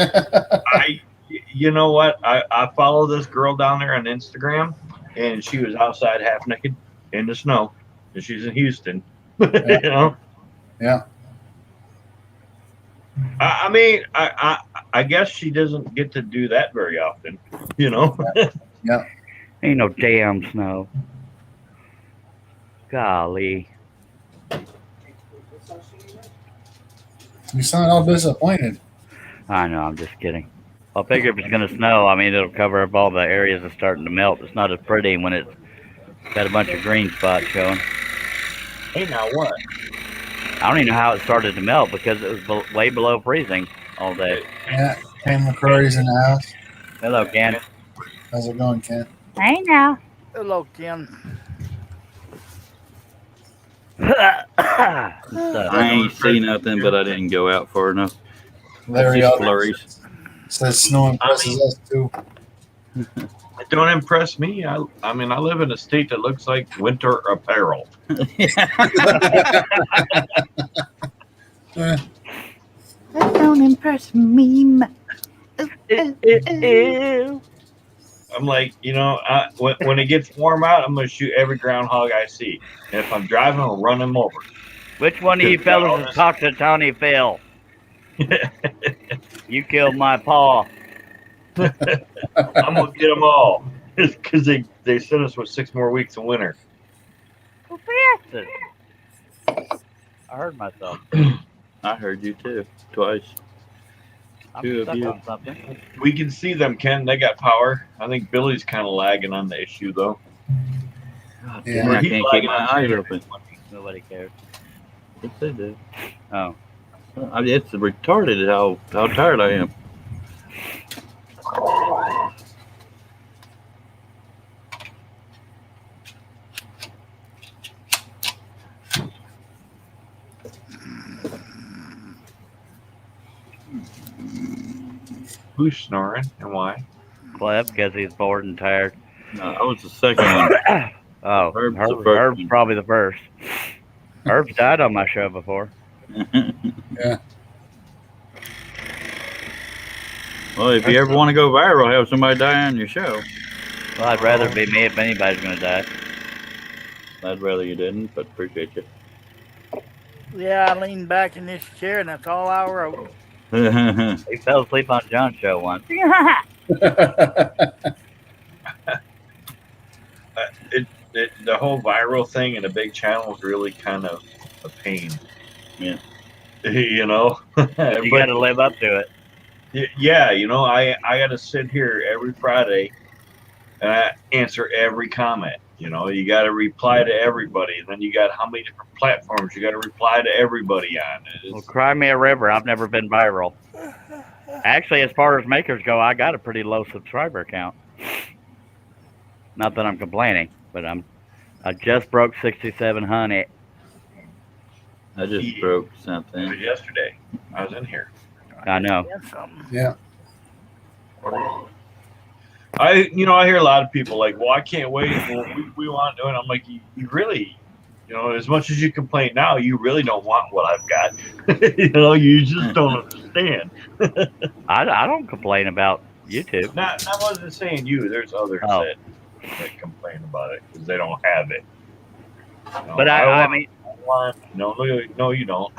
You know what? I follow this girl down there on Instagram, and she was outside half naked in the snow, and she's in Houston. You know? Yeah. I mean, I guess she doesn't get to do that very often, you know? Yeah. Ain't no damn snow. Golly. You sound all disappointed. I know, I'm just kidding. I figure if it's gonna snow, I mean, it'll cover up all the areas that's starting to melt. It's not as pretty when it's got a bunch of green spots showing. Hey, now what? I don't even know how it started to melt because it was way below freezing all day. Yeah. Ken McCrory's in the house. Hello, Ken. How's it going, Ken? Hey now. Hello, Ken. I ain't seen nothing, but I didn't go out far enough. Larry Just Elder flurries. says snow impresses us too. It don't impress me. I mean, I live in a state that looks like winter apparel. Eh, That don't impress me. I'm like, you know, when it gets warm out, I'm going to shoot every groundhog I see. And if I'm driving, I'll run them over. Which one of you fellas has talked to Tony Phil? You killed my paw. I'm going to get them all. Because they sent us with 6 more weeks of winter. Well, bastard. I heard myself. I heard you too, twice. I'm Two of stuck you. on something. We can see them, Ken. They got power. I think Billy's kind of lagging on the issue, though. Yeah. I can't keep my eyes open. Nobody cares. Yes, they do. Oh. I mean, it's retarded how tired I am. Who's snoring and why? Cliff, because he's bored and tired. I was the second one. Oh, Herb's the first Herb's one. probably the first. Herb's died on my show before. Yeah. Well, if you ever want to go viral, have somebody die on your show. Well, I'd rather be me if anybody's going to die. I'd rather you didn't, but appreciate you. Yeah, I leaned back in this chair, and that's all I wrote. He fell asleep on John's show once. The whole viral thing in a big channel is really kind of a pain. Yeah. You know? You got to live up to it. Yeah, you know, I got to sit here every Friday and I answer every comment. You know, you got to reply to everybody. And then you got how many different platforms you got to reply to everybody on. Well, cry me a river. I've never been viral. Actually, as far as makers go, I got a pretty low subscriber count. Not that I'm complaining, but I just broke 6,700. I just broke something. Yesterday, I was in here. I know. Yeah. I hear a lot of people like, well, I can't wait. Well, we want to do it. I'm like, you really, you know, as much as you complain now, you really don't want what I've got. You know, you just don't understand. I don't complain about YouTube. I wasn't saying you. There's others that complain about it because they don't have it. You know, But I mean, no, you don't.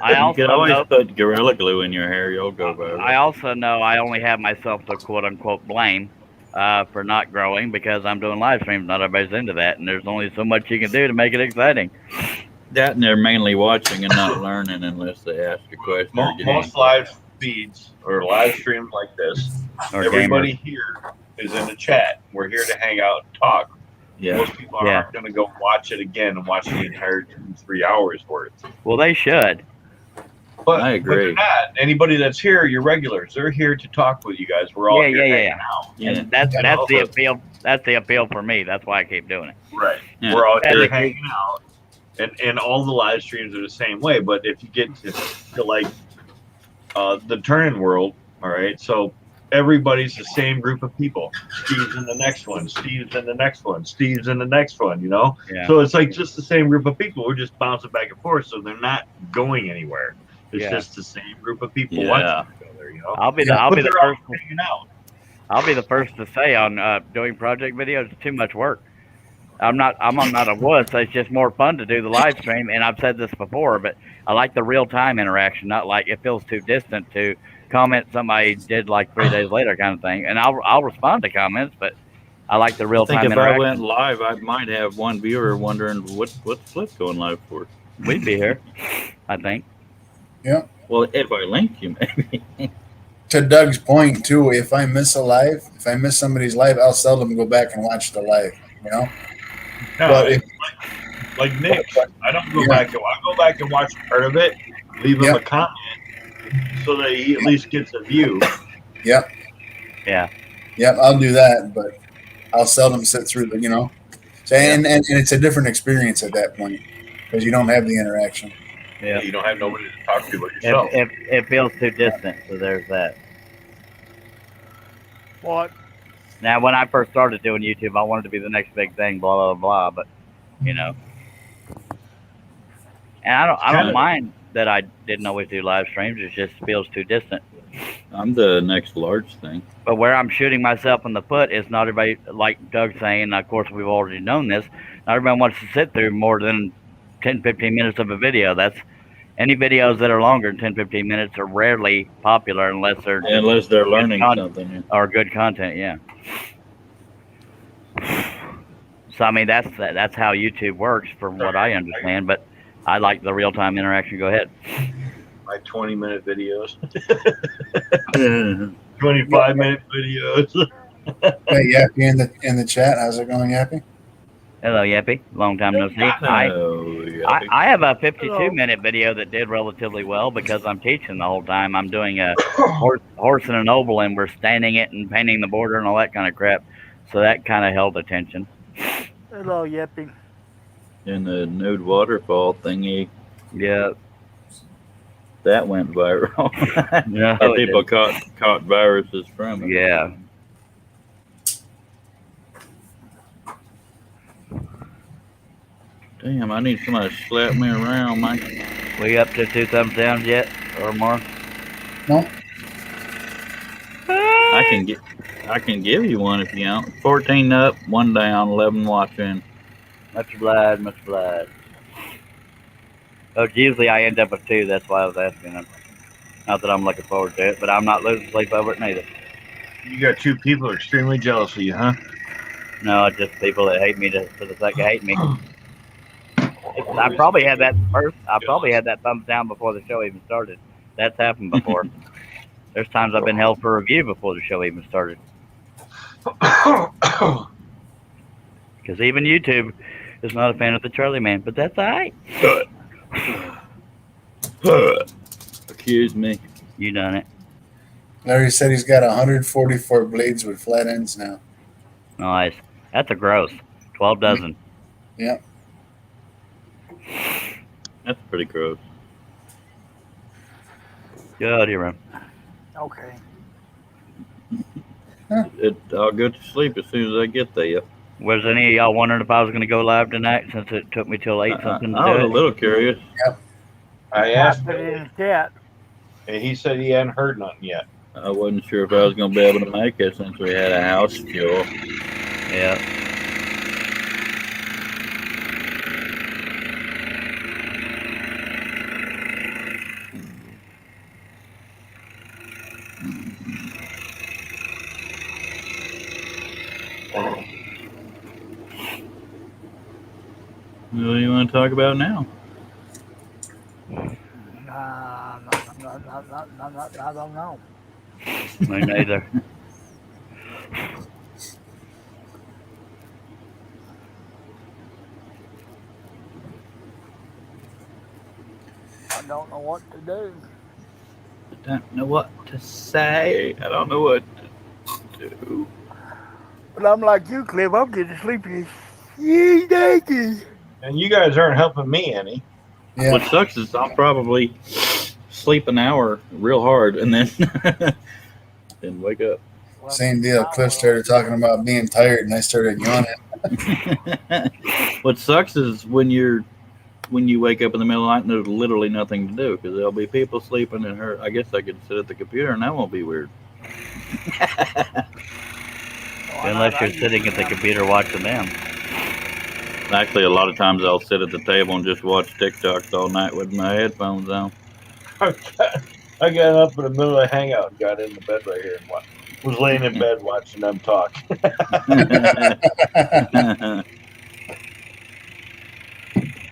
I You also can always know, put Gorilla Glue in your hair. You'll go viral. I also know I only have myself to quote unquote blame for not growing because I'm doing live streams. Not everybody's into that, and there's only so much you can do to make it exciting. That and they're mainly watching and not learning unless they ask a question. or get Most info. live feeds or live streams like this, Or everybody here is in the chat. We're here to hang out and talk. Yeah. Most people aren't going to go watch it again and watch the entire 2-3 hours worth. Well, they should. But I agree. But they're not. Anybody that's here, you're regulars. They're here to talk with you guys. We're all here hanging out. Yeah. And that's the appeal. That's the appeal for me. That's why I keep doing it. Right. Yeah. We're all here Yeah. hanging out. and all the live streams are the same way. But if you get to like the turn-in world, all right, so everybody's the same group of people. Steve's in the next one. Steve's in the next one. Steve's in the next one. You know, Yeah. so it's like just the same group of people. We're just bouncing back and forth, so they're not going anywhere. It's Yeah. just the same group of people Yeah. watching each other. You know, I'll be Yeah, the they're all first. hanging out. I'll be the first to say on doing project videos, it's too much work. I'm not a wuss. It's just more fun to do the live stream, and I've said this before, but I like the real time interaction. Not like it feels too distant to comment somebody did like 3 days later kind of thing. And I'll respond to comments, but I like the I real think time if I went interaction. live, I might have one viewer wondering what's Flip going live for. We'd be here, I think. yeah. Well, if I link you, maybe. To Doug's point too, if I miss somebody's live, I'll seldom go back and watch the live. You know, No, but if, like Nick's, I don't go Yeah. back. I go back and watch part of it, leave him Yeah. a comment, so that he at least gets a view. yeah, Yeah. I'll do that, but I'll seldom sit through the, you know. So, and it's a different experience at that point because you don't have the interaction. Yeah. You don't have nobody to talk to but yourself. If it feels too distant, so there's that. What? Now, when I first started doing YouTube, I wanted to be the next big thing, blah blah blah. But you know, and I don't mind that I didn't always do live streams. It just feels too distant. I'm the next large thing. But where I'm shooting myself in the foot is not everybody, like Doug's saying, and of course we've already known this, not everybody wants to sit through more than 10, 15 minutes of a video. That's any videos that are longer than 10, 15 minutes are rarely popular unless they're learning con- something. Yeah. or good content, yeah. So I mean that's how YouTube works from what I understand, but I like the real time interaction. Go ahead. My 20-minute videos, Yeah. 25-minute videos. Hey, Yappy in the chat. How's it going, Yappy? Hello, Yappy. Long time no see. I have a 52-minute video that did relatively well because I'm teaching the whole time. I'm doing a horse and an oval, and we're staining it and painting the border and all that kind of crap. So that kind of held attention. Hello, Yippee. And the nude waterfall thingy, Yeah. that went viral. Yeah. Or people caught viruses from it. Yeah. Damn, I need somebody to slap me around, man. We up to 2 thumbs down yet or more? No. I can give you one if you want. 14 up, 1 down, 11 watching. Much obliged, much obliged. Oh, usually I end up with 2. That's why I was asking them. Not that I'm looking forward to it, but I'm not losing sleep over it neither. You got 2 people extremely jealous of you, huh? No, just people that hate me for the sake of hating me. I probably had that thumbs down before the show even started. That's happened before. There's times I've been held for review before the show even started. Because even YouTube is not a fan of the Charlie Man, but that's all right. Excuse me. You done it. Larry said he's got 144 blades with flat ends now. Nice. That's a gross. 12 dozen. Yeah. That's pretty gross. Good, you're right. Okay. I'll go to sleep as soon as I get there. Was any of y'all wondering if I was going to go live tonight since it took me till 8 something to I was do a it? little curious. I asked Put it him, in the chat. and he said he hadn't heard nothing yet. I wasn't sure if I was going to be able to make it since we had a house fuel. Yeah. What do you want to talk about now? I don't know. Me neither. I don't know what to do. I don't know what to say. I don't know what to do. But I'm like you, Cliff. I'm getting sleepy. Yee, Yankee. And you guys aren't helping me any. Yeah. What sucks is I'll probably sleep an hour real hard and then then wake up. Same deal. Cliff started talking about being tired, and I started yawning. What sucks is when you wake up in the middle of the night and there's literally nothing to do because there'll be people sleeping and her. I guess I could sit at the computer and that won't be weird. Unless you're sitting at the computer watching them. Actually, a lot of times I'll sit at the table and just watch TikToks all night with my headphones on. I got up in the middle of the hangout and got into bed right here and was laying in bed watching them talk.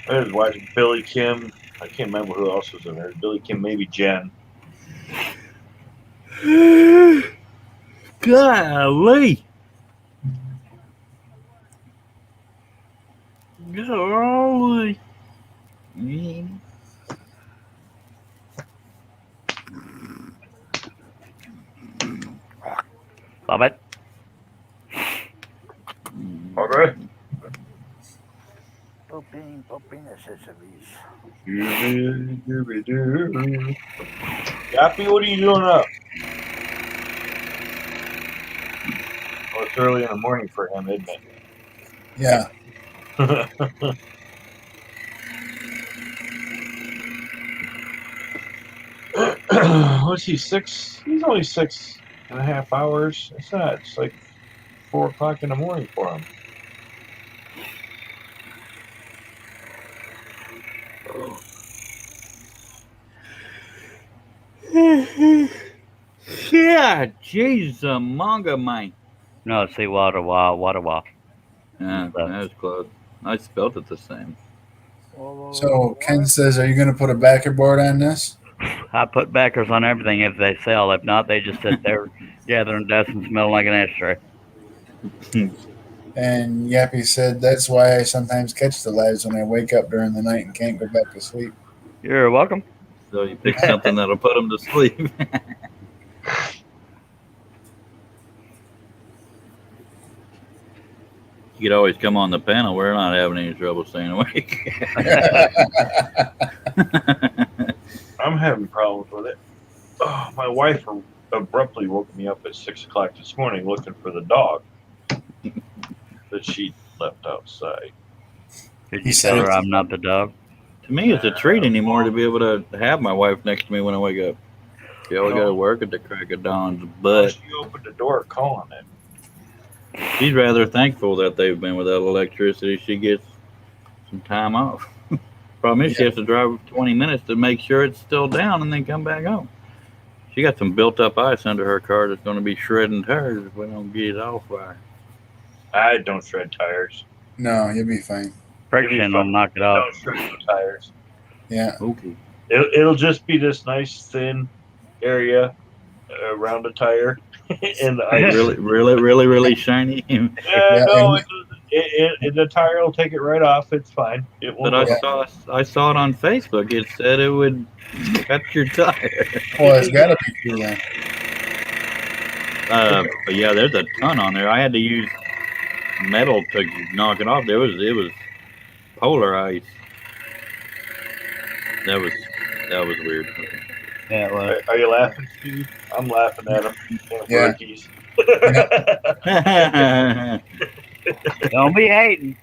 I was watching Billy Kim. I can't remember who else was in there. Billy Kim, maybe Jen. Golly. Golly. Love it. Okay. Pooping accessories. Yappy, what are you doing up? Well, it's early in the morning for him, isn't it? Yeah. What's he, 6? He's only 6.5 hours. It's not. It's like 4 o'clock in the morning for him. Yeah, jeez, manga man. No, see, water. Yeah, that was close. I spelled it the same. So Ken says, "Are you going to put a backer board on this?" I put backers on everything if they sell. If not, they just sit there gathering dust and smelling like an ashtray. And Yappy said, "That's why I sometimes catch the lives when I wake up during the night and can't go back to sleep." You're welcome. So you pick something that'll put them to sleep. You could always come on the panel. We're not having any trouble staying awake. I'm having problems with it. Oh, my wife abruptly woke me up at 6 o'clock this morning looking for the dog that she left outside. Did He you said tell her it's- I'm not the dog? To me, it's a treat anymore to be able to have my wife next to me when I wake up. She always got to work at the crack of dawn, but She opened the door calling it. she's rather thankful that they've been without electricity. She gets some time off. Problem is, she has to drive 20 minutes to make sure it's still down and then come back home. She got some built-up ice under her car that's going to be shredding tires if we don't get it off by. I don't shred tires. No, you'll be fine. Friction will knock it off. Don't shred the tires. Yeah. Okay. It'll just be this nice thin area around the tire and the ice. Really shiny. No, the tire will take it right off. It's fine. It won't. But I saw it on Facebook. It said it would cut your tire. Well, it's got to be true then. But yeah, there's a ton on there. I had to use metal to knock it off. It was polar ice. That was weird. Yeah, well, Are you laughing, Steve? I'm laughing at him. Yeah. don't be hating.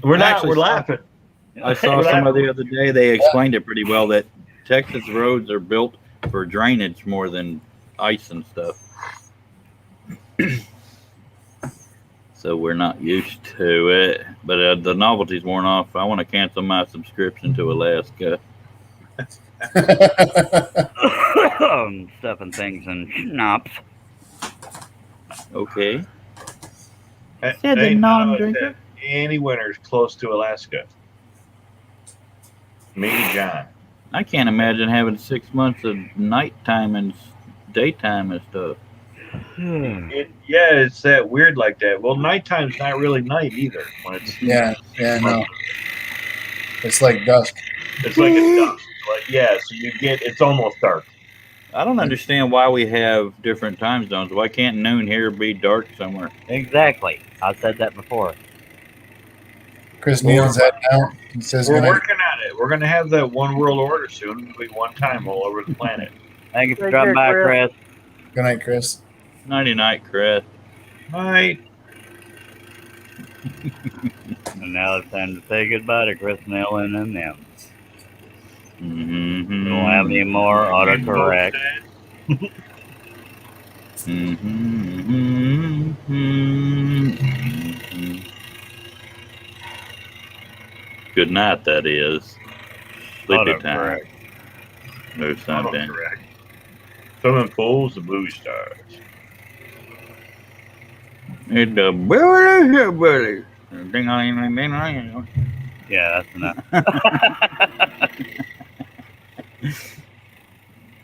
We're not. Actually, We're laughing. I saw somebody the other day. They explained it pretty well that Texas roads are built for drainage more than ice and stuff. So we're not used to it. But the novelty's worn off. I want to cancel my subscription to Alaska. Stuffing things in schnapps. Okay. Said the non-drinker. Any winters close to Alaska. Maybe John. I can't imagine having 6 months of nighttime and daytime and stuff. It's that weird like that. Well, nighttime's not really night either. When it's no. It's like dusk. It's like it's dusk. So you get it's almost dark. I don't understand why we have different time zones. Why can't noon here be dark somewhere? Exactly. I said that before. Chris Neal's heading out. He says We're good night. working on it. We're going to have that one world order soon. It'll be one time all over the planet. Thank you for Take dropping by, care, Chris. Good night, Chris. Nighty night, Chris. Night. And now it's time to say goodbye to Chris Nellen and them. Mm-hmm. We don't have any more autocorrect. Good night, that is. Sleepy time. Autocorrect. Or something. Correct. Swimming pools and movie stars. It's the Beverly Hillbillies. Ding-a-ling-ling-ling-ling. Yeah, that's enough.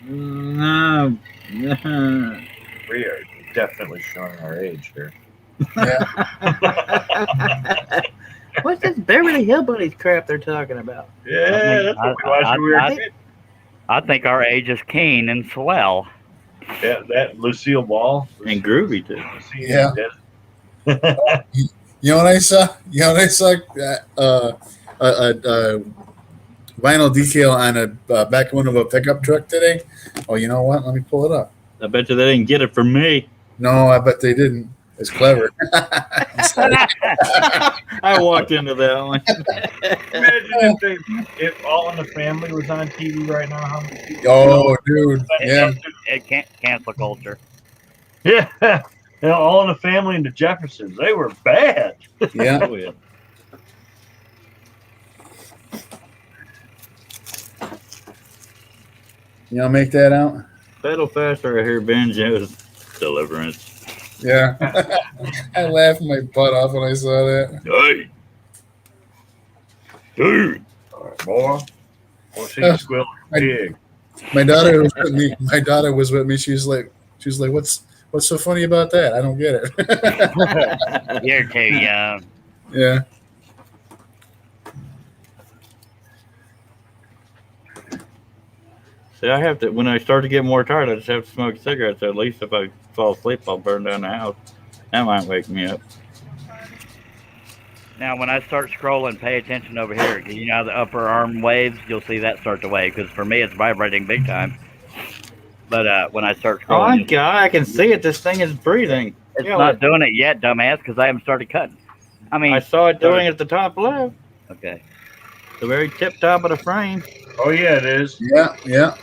No. We are definitely showing our age here. Yeah. What's this Beverly Hillbillies crap they're talking about? Yeah, that's what we watched when we were I- kids. I think our age is keen and swell. Yeah, that Lucille Ball. And groovy, too. Yeah. You know what I saw? You know what I saw? Vinyl decal on a back window of a pickup truck today. Oh, you know what? Let me pull it up. I bet you they didn't get it from me. No, I bet they didn't. It's clever. I walked into that one. Imagine if All in the Family was on TV right now. How many people Oh, dude. Yeah. It can't cancel culture. Yeah. You know, All in the Family and the Jeffersons, they were bad. Yeah. Oh, yeah. You know, make that out? Pedal faster, I hear Banjo's Deliverance. Yeah. I laughed my butt off when I saw that. Hey! Dude! All right, boy. Well, she's squealing like a pig. My daughter was with me. My daughter was with me. She was like, what's so funny about that? I don't get it. You're too young. Yeah. See, I have to, when I start to get more tired, I just have to smoke cigarettes. At least if I fall asleep, I'll burn down the house. That might wake me up. Now, when I start scrolling, pay attention over here. You know how the upper arm waves? You'll see that start to wave. Because for me, it's vibrating big time. But when I start Oh, my scrolling, God, I can see it. This thing is breathing. it's Yeah, not doing it yet, dumbass, because I haven't started cutting. I mean, I saw it doing it at the top left, okay. the very tip top of the frame. Oh, yeah, it is. Yeah. Yeah.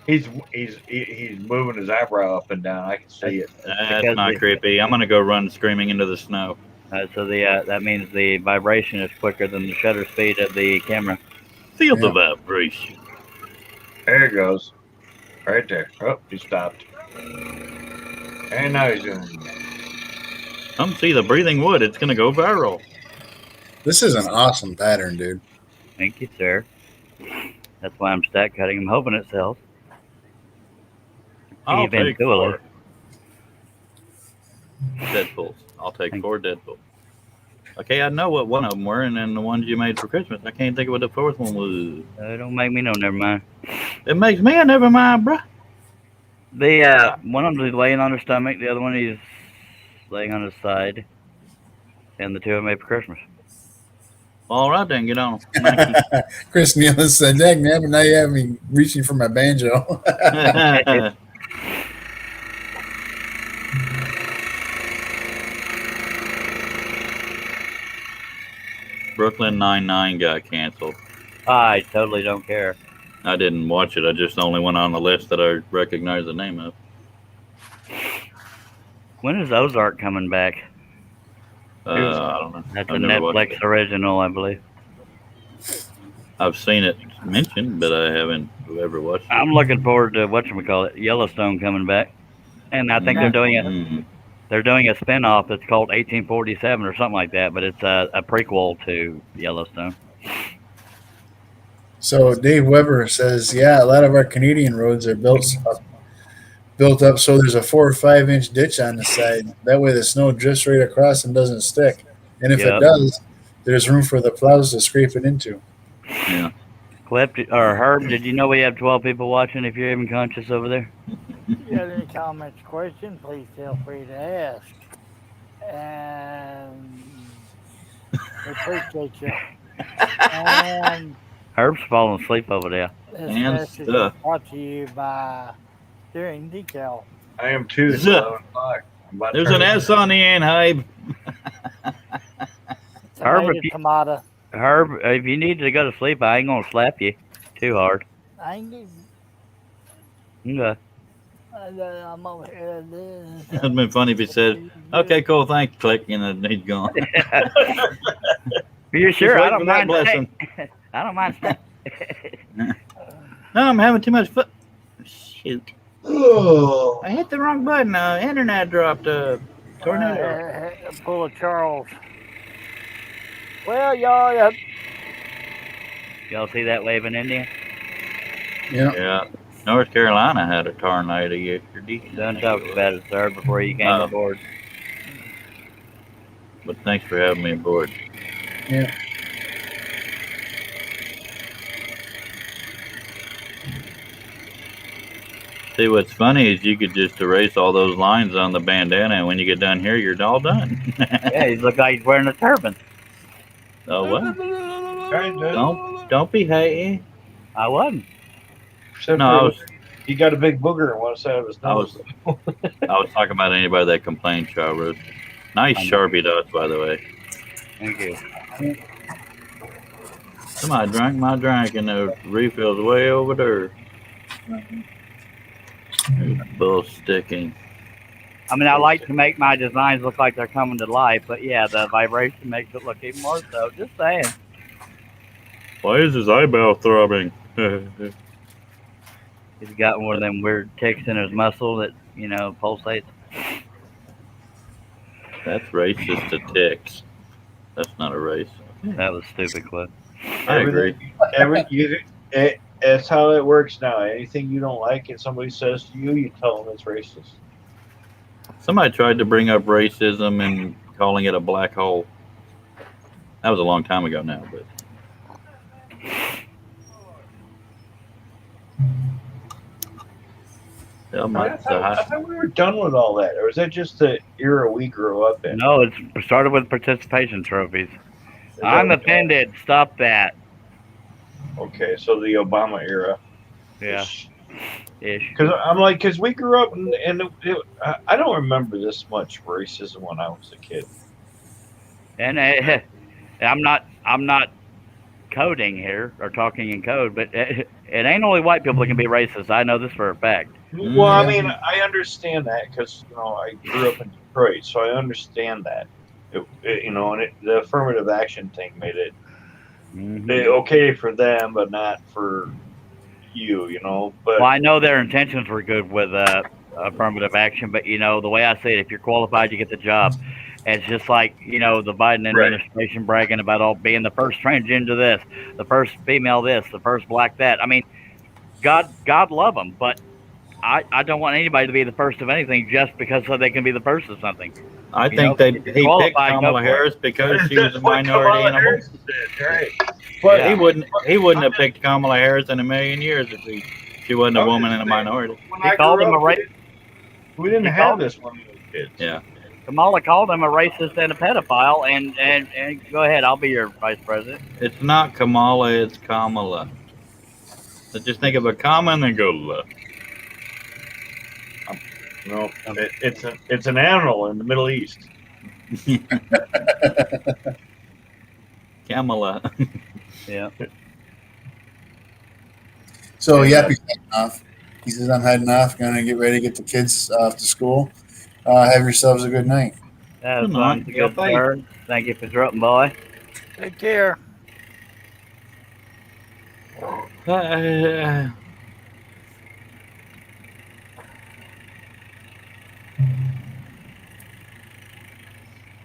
He's moving his eyebrow up and down. I can see it. That's Because not the- creepy. I'm going to go run screaming into the snow. So that means the vibration is quicker than the shutter speed of the camera. Feel the Yeah. vibration. There he goes. Right there. Oh, he stopped. And now he's doing it. Come see the breathing wood. It's going to go viral. This is an awesome pattern, dude. Thank you, sir. That's why I'm stack cutting. I'm hoping it sells. I'll take Eventually. 4 Deadpools. I'll take 4 Deadpools. Okay, I know what one of them were, and then the ones you made for Christmas. I can't think of what the 4th one was. Don't make me know. Never mind. It makes me a never mind, bruh. The one of them is laying on her stomach. The other one is laying on his side. And the two I made for Christmas. All right, then, get on. Thank you. Chris Nealon said, "Dang, man, now you have me reaching for my banjo." Brooklyn Nine-Nine got canceled. I totally don't care. I didn't watch it. I just only went on the list that I recognize the name of. When is Ozark coming back? I don't know. That's a I've never watched Netflix it. original, I believe. I've seen it mentioned, but I haven't ever watched it. I'm looking forward to whatchamacallit, Yellowstone coming back. And I think they're doing it. Mhm. They're doing a spinoff that's called 1847 or something like that, but it's a prequel to Yellowstone. So Dave Weber says, "Yeah, a lot of our Canadian roads are built up so there's a 4 or 5 inch ditch on the side. That way the snow drifts right across and doesn't stick. And if Yep. it does, there's room for the plows to scrape it into." Yeah. Clip or Herb, did you know we have 12 people watching? If you're even conscious over there, If you got any comments, questions, please feel free to ask. And We appreciate you. And Herb's falling asleep over there. this And message is stuff. brought to you by Steering Decal. I am too. It's Zuh. 11 o'clock. I'm about to There's turn an it S on the end, Hybe. Tomato, if you- tomato. Herb, if you need to go to sleep, I ain't gonna slap you too hard. I ain't getting. Okay. I'm over here. It would have been funny if he said, okay, cool, thanks, click, and then he's gone. You're Just sure? wait I for don't that mind. blessing. I don't mind. No, I'm having too much foot. Shoot. Oh. I hit the wrong button. Internet dropped. Tornado. Pull a Charles. Well, y'all. Y'all see that waving Indian? Yeah. Yeah. North Carolina had a tornado yesterday. Don't talk about it, sir, before you came aboard. But thanks for having me aboard. Yeah. See, what's funny is you could just erase all those lines on the bandana, and when you get done here, you're all done. Yeah, he look like he's wearing a turban. Oh, well. Don't be hating. I wasn't. Except No, I for was, he got a big booger on one side of his I nose. was talking about anybody that complained, Charles. Nice Sharpie dots, by the way. Thank you. Somebody drank my drink, and the refill's way over there. Bull sticking. I mean, I like to make my designs look like they're coming to life, but yeah, the vibration makes it look even more so. Just saying. Why is his eyebrow throbbing? He's got one of them weird ticks in his muscle that, pulsates. That's racist to ticks. That's not a race. That was stupid, Cliff. I agree. That's how it works now. Anything you don't like and somebody says to you, you tell them it's racist. Somebody tried to bring up racism and calling it a black hole. That was a long time ago now, but I thought we were done with all that. Or is that just the era we grew up in? No, it started with participation trophies. I'm offended. Stop that. Okay, so the Obama era. Yeah. Ish. Because we grew up and I don't remember this much racism when I was a kid. And I'm not coding here or talking in code, but it ain't only white people that can be racist. I know this for a fact. Well, I mean, I understand that because I grew up in Detroit, so I understand that. And the affirmative action thing made it okay for them, but not for you. But Well, I know their intentions were good with affirmative action, but the way I say it, if you're qualified, you get the job. It's just like the Biden administration bragging about being the first transgender this, the first female this, the first black that. I mean, God love them, but I don't want anybody to be the first of anything just because so they can be the first of something. I think he picked Kamala Harris because she was a minority and a woman. Right. But he wouldn't have picked Kamala Harris in a million years if she wasn't a woman and a minority. He called him a racist. We didn't have this when we were kids. Yeah. Kamala called him a racist and a pedophile, and go ahead, I'll be your vice president. It's not Kamala, it's Kamala. So just think of a comma and then go left. No, it's an animal in the Middle East. Kamala. Yeah. So Yappy's heading off. He says, I'm heading off. Going to get ready to get the kids off to school. Have yourselves a good night. That was fun. Good turn. Thank you for dropping by. Take care.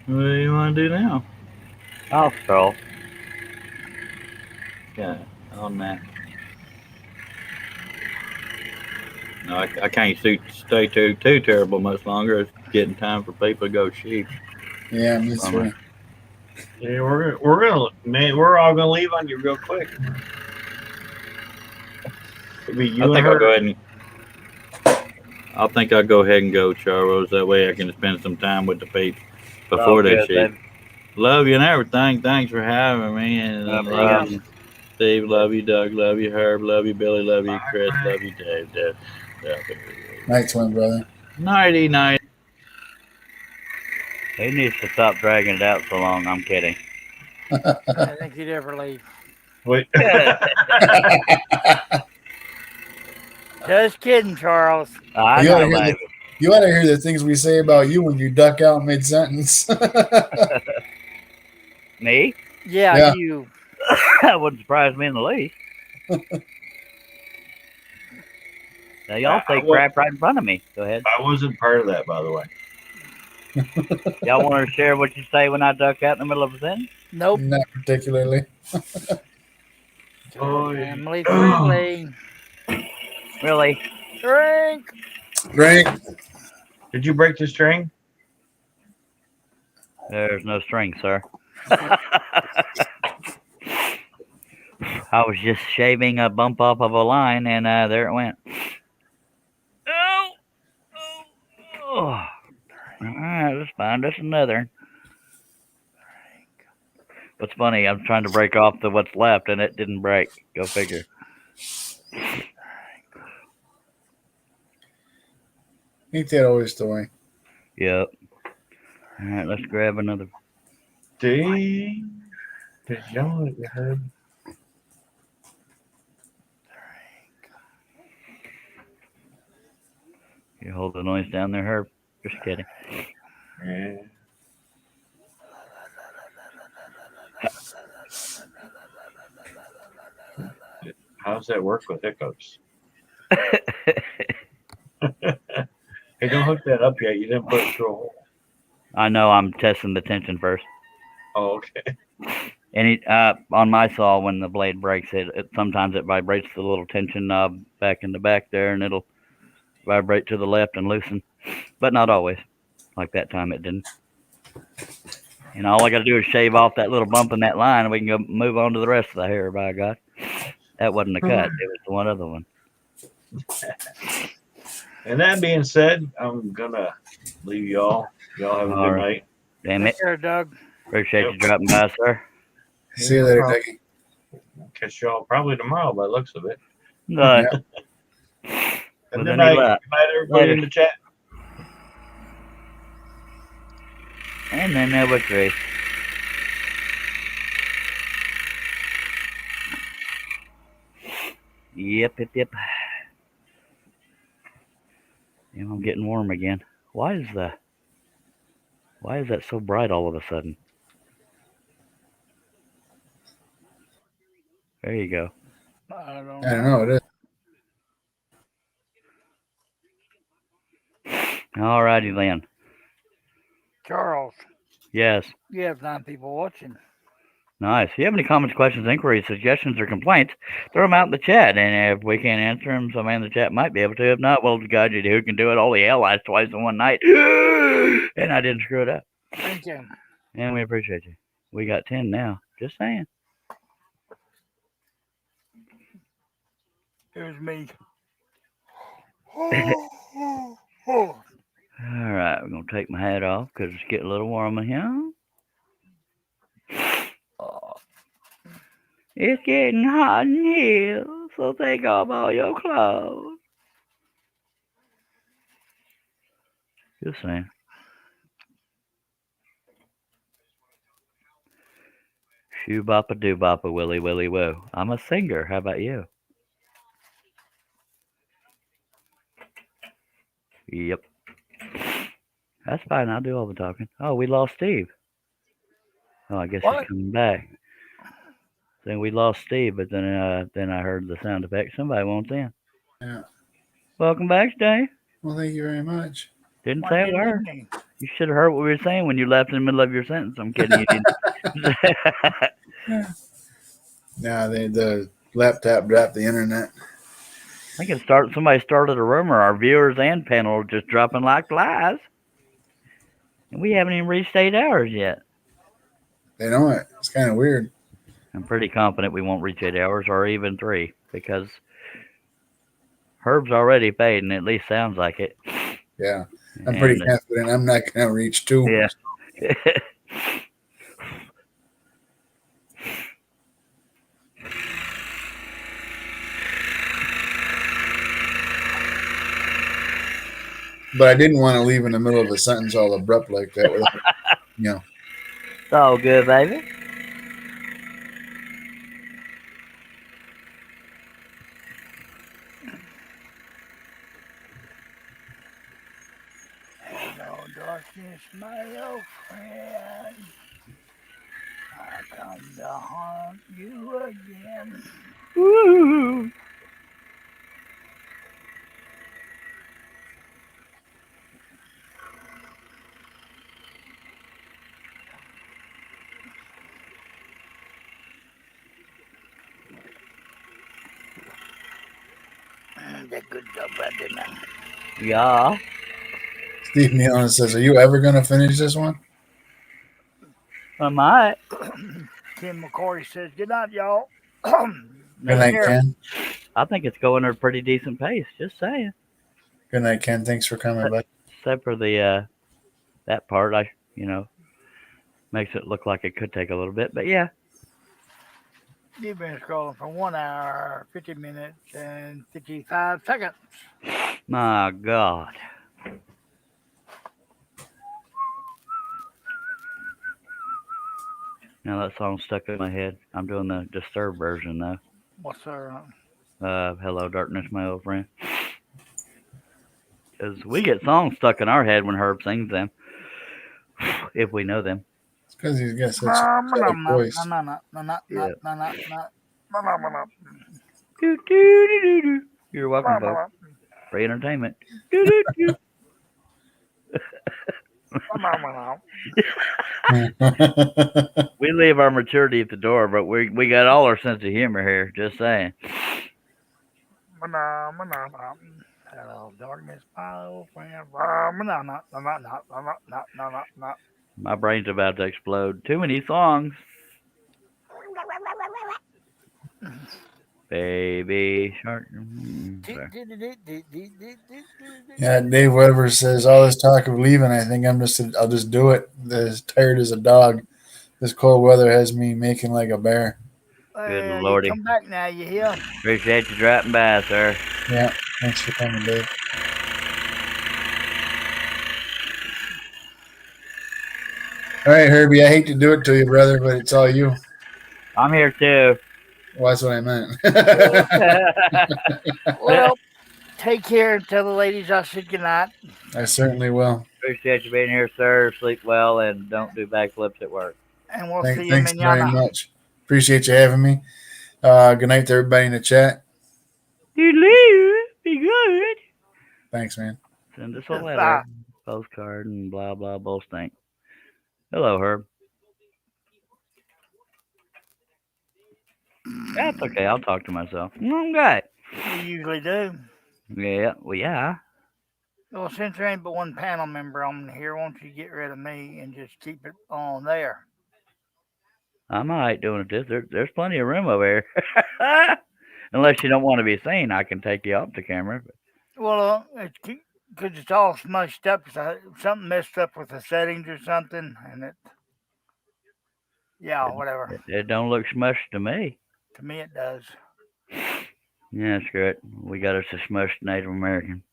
What do you want to do now? I'll scroll. Yeah, on that. No, I can't stay too terrible much longer. It's getting time for people to go sheep. Yeah, me too. Yeah, we're all gonna leave on you real quick. I think I'll go ahead and. I think I'll go ahead and go, Charles. That way I can spend some time with the peeps before they sheep. Love you and everything. Thanks for having me. And No problem. Steve, love you. Doug, love you. Herb, love you. Billy, love you. Chris, love you. Dave, Night, twin brother. Nighty night. He needs to stop dragging it out so long. I'm kidding. I think he'd ever leave. Wait. Just kidding, Charles. I You ought to know, hear baby. You ought to hear the things we say about you when you duck out mid sentence. Me? Yeah, Yeah. you. That wouldn't surprise me in the least. Now, y'all say crap right in front of me. Go ahead. I wasn't part of that, by the way. Y'all want to share what you say when I duck out in the middle of a sentence? Nope. Not particularly. Family friendly. Really? Drink. Drink. Did you break the string? There's no string, sir. I was just shaving a bump off of a line, and there it went. Oh! All right, let's find us another. What's funny, I'm trying to break off the what's left, and it didn't break. Go figure. Ain't that always the way? Yep. All right, let's grab another. Dave, did y'all you heard? You hold the noise down there, Herb? Just kidding. Yeah. How's that work with hiccups? Hey, don't hook that up yet. You didn't put it through a hole. I know, I'm testing the tension first. Oh, okay. And on my saw, when the blade breaks, it sometimes it vibrates the little tension knob back in the back there, and it'll vibrate to the left and loosen, but not always. Like that time, it didn't. And all I got to do is shave off that little bump in that line, and we can go move on to the rest of the hair. By God, that wasn't a cut; it was the one other one. And that being said, I'm gonna leave y'all. Y'all have a good night. Damn it. Take care, Doug. Appreciate you dropping by, sir. See you later, Dougie. Catch y'all probably tomorrow by the looks of it. No. Yeah. And With good any night. luck. Good night, everybody in the chat. And then there was Grace. Yep. Yeah, I'm getting warm again. Why is that so bright all of a sudden? There you go. I don't know. It is. All righty then. Charles, Yes. you have 9 people watching. Nice. If you have any comments, questions, inquiries, suggestions, or complaints, throw them out in the chat. And if we can't answer them, somebody in the chat might be able to. If not, we'll guide you to who can do it. Holy hell, that's twice in one night. And I didn't screw it up. Thank you. And we appreciate you. We got 10 now. Just saying. It was me. All right, we're going to take my hat off because it's getting a little warm in here. It's getting hot in here, so take off all your clothes. Just saying. Shoo boppa doo boppa willy willy woo. I'm a singer. How about you? Yep. That's fine. I'll do all the talking. Oh, we lost Steve. Oh, I guess he's coming back. Then we lost Steve, but then I heard the sound effect. Somebody wants in. Yeah. Welcome back, Steve. Well, thank you very much. Didn't say a word. You should have heard what we were saying when you left in the middle of your sentence. I'm kidding. You didn't. Nah, the laptop dropped the internet. I think somebody started a rumor. Our viewers and panel are just dropping like flies. And we haven't even reached 8 hours yet. They know it. It's kind of weird. I'm pretty confident we won't reach 8 hours or even 3 because Herb's already paid and at least sounds like it. Yeah. I'm pretty confident I'm not going to reach 2. Yeah. but I didn't want to leave in the middle of a sentence all abrupt like that without, you know. It's all good, baby. Hello, darkness, my old friend. I come to haunt you again. Woo! That good job, I didn't. Yeah. Steve Nealon says, "Are you ever going to finish this one?" I might. Tim McCoy says, "Good night, y'all." Good Take night, care. Ken. I think it's going at a pretty decent pace. Just saying. Good night, Ken. Thanks for coming, bud. Except for the that part, makes it look like it could take a little bit. But yeah, You've been scrolling for 1 hour, 50 minutes, and 55 seconds. my God. Now that song's stuck in my head. I'm doing the Disturbed version though. What's her? Hello, darkness, my old friend. Because we get songs stuck in our head when Herb sings them, if we know them. It's because he's got such a angelic voice. Yeah. No. Do, do, do, do, do. You're welcome, folks. Free entertainment. Do, do, do. We leave our maturity at the door, but we got all our sense of humor here. Just saying. Hello, darkness, my old friend. No. My brain's about to explode. Too many songs. Baby shark. Sorry. Yeah, Dave Weber says all this talk of leaving. I think I'll just do it. As tired as a dog. This cold weather has me making like a bear. Good Well, you lordy. come back now, you hear? Appreciate you dropping by, sir. Yeah, thanks for coming, Dave. All right, Herbie. I hate to do it to you, brother, but it's all you. I'm here too. Well, that's what I meant. Well, take care and tell the ladies I said goodnight. I certainly will. Appreciate you being here, sir. Sleep well and don't do backflips at work. And we'll see you Thanks very manana. much. Appreciate you having me. Good night to everybody in the chat. Be good. Thanks, man. Send us a Bye. letter, postcard, and blah blah bull stink. Hello, Herb. That's okay. I'll talk to myself. Okay. We usually do. Yeah. Well, yeah. Well, since there ain't but one panel member on here, won't you get rid of me and just keep it on there? I'm all right doing it. There's plenty of room over here. Unless you don't want to be seen, I can take you off the camera. Well, it's because it's all smushed up. Something messed up with the settings or something, and whatever. It don't look smushed to me. To me, it does. Yeah, screw it. We got us a smushed Native American.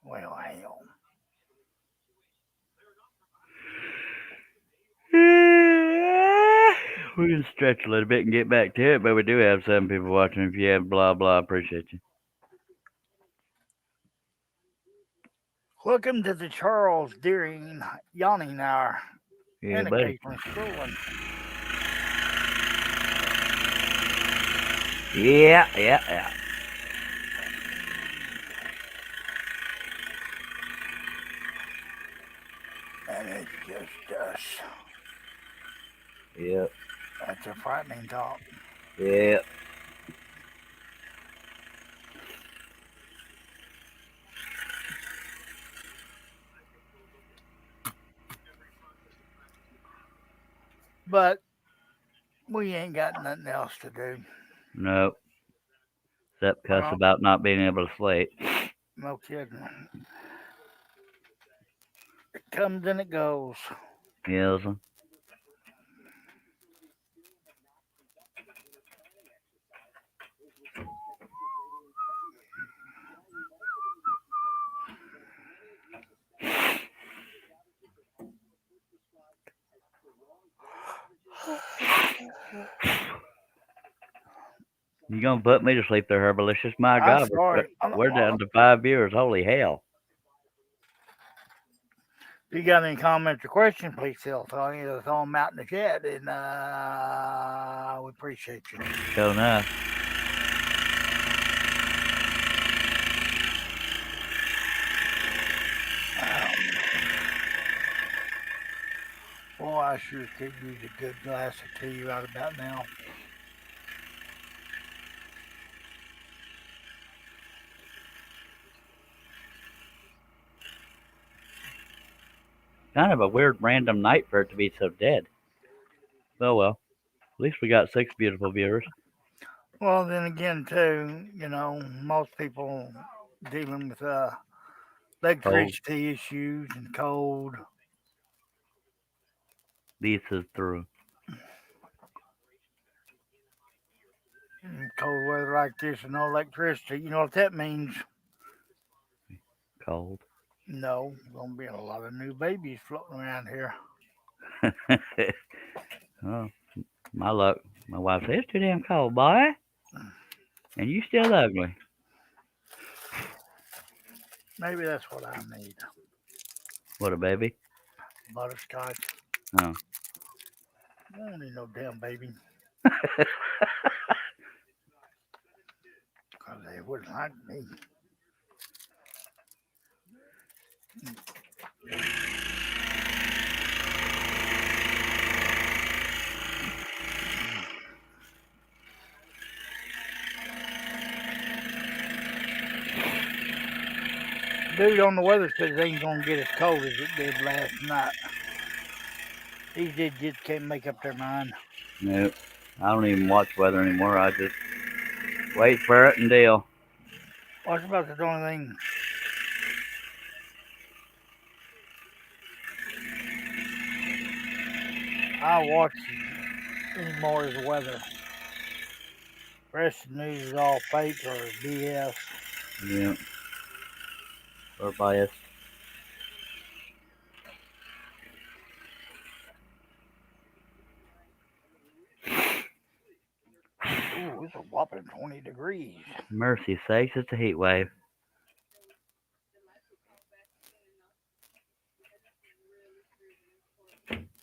Well, hell. We can stretch a little bit and get back to it, but we do have 7 people watching. If you have blah blah, appreciate you. Welcome to the Charles Deering Yawning Hour. Yeah, And buddy. occasionally scrolling. Yeah. And it's just us. Yep. That's a frightening thought. Yep. But we ain't got nothing else to do. Nope. Except cuss about not being able to sleep. No kidding. It comes and it goes. Yes. You gonna put me to sleep there, Herbalicious? My I'm God, sorry. we're down to 5 viewers. Holy hell! If you got any comments or questions, please throw them out in the chat, and we appreciate you. Sure enough. Boy, I sure could use a good glass of tea right about now. Kind of a weird random night for it to be so dead. Oh well. At least we got 6 beautiful viewers. Well, then again, too, most people dealing with electricity issues and cold. This is through. Cold weather like this and no electricity. You know what that means? Cold. No, gonna be a lot of new babies floating around here. Oh, my luck. My wife says it's too damn cold, boy. And you still ugly. Maybe that's what I need. What a baby. Butterscotch. Oh. I don't need no damn baby. Because they wouldn't like me. Dude on the weather says it ain't gonna get as cold as it did last night. These idiots can't make up their mind. Nope. I don't even watch weather anymore. I just wait for it and deal. What's about the only thing? I watch anymore is the weather. The rest of the news is all fake or BS. Yeah. Or biased. Ooh, it's a whopping 20 degrees. Mercy sakes, it's a heat wave.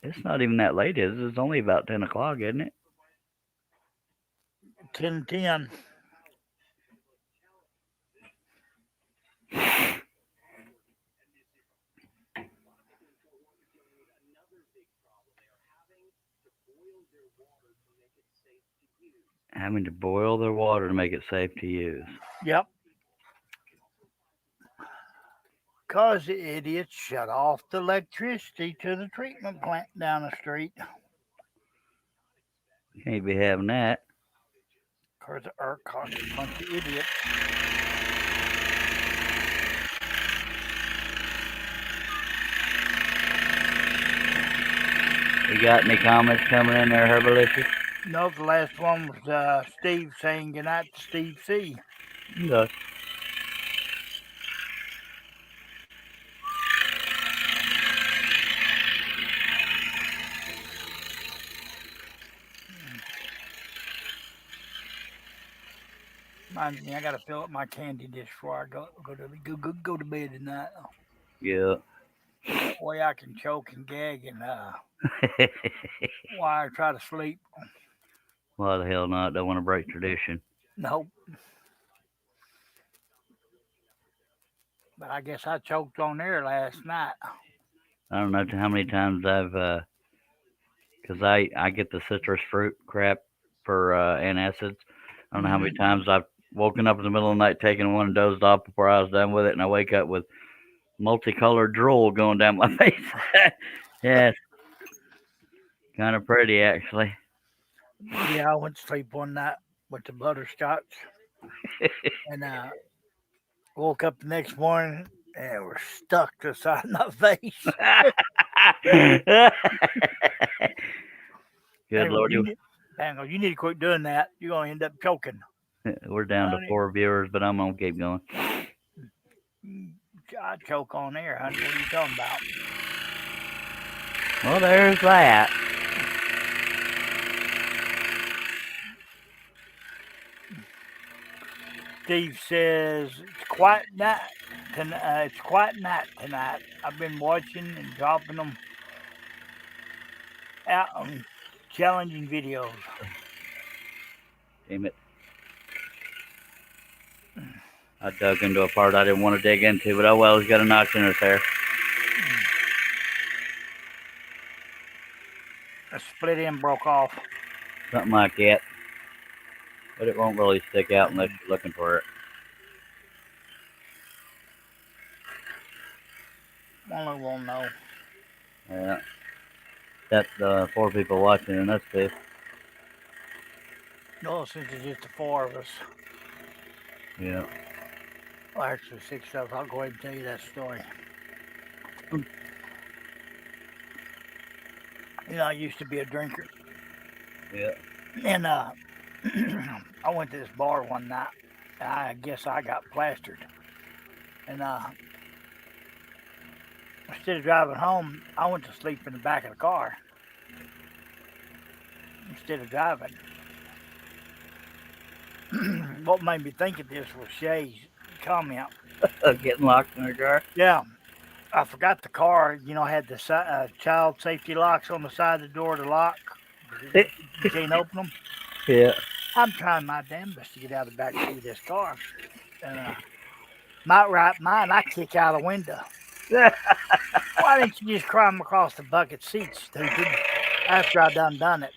It's not even that late, is it? It's only about 10 o'clock, isn't it? 10:10. Having to boil their water to make it safe to use. Yep. Because the idiots shut off the electricity to the treatment plant down the street. Can't be having that. Because the ERCOT's a bunch of idiots. You got any comments coming in there, Herbalicious? No, the last one was Steve saying goodnight to Steve C. Okay. Mind me, I gotta fill up my candy dish before I go to bed tonight. Yeah. That way I can choke and gag and while I try to sleep. Why the hell not? Don't want to break tradition. Nope. But I guess I choked on there last night. I don't know how many times I've, because I get the citrus fruit crap for antacids. I don't know how many times I've woken up in the middle of the night taking one and dozed off before I was done with it, and I wake up with multicolored drool going down my face. Yes. Kind of pretty, actually. Yeah, I went to sleep one night with the butterscotch. And woke up the next morning and it was stuck to the side of my face. Good Lord. You need to quit doing that. You're going to end up choking. We're down to 4 viewers, but I'm going to keep going. I choke on air, honey. What are you talking about? Well, there's that. Steve says it's quiet night. It's quiet night tonight. I've been watching and dropping them out on challenging videos. Damn it. I dug into a part I didn't want to dig into, but oh well, he's got a notch in his hair. A split end broke off. Something like that. But it won't really stick out unless you're looking for it. Only won't know. Yeah. That's 4 people watching, and that's 2. No, since it's just the 4 of us. Yeah. Well, actually 6 of us. I'll go ahead and tell you that story. I used to be a drinker. Yeah. And I went to this bar one night. And I guess I got plastered. And instead of driving home, I went to sleep in the back of the car instead of driving. What made me think of this was Shay's comment. Getting locked in her car? Yeah. I forgot the car, had the child safety locks on the side of the door to lock. You can't open them. Yeah. I'm trying my damnedest to get out of the back seat of this car. And my right mind, I kick out the window. Why didn't you just climb across the bucket seat, stupid? After I done it.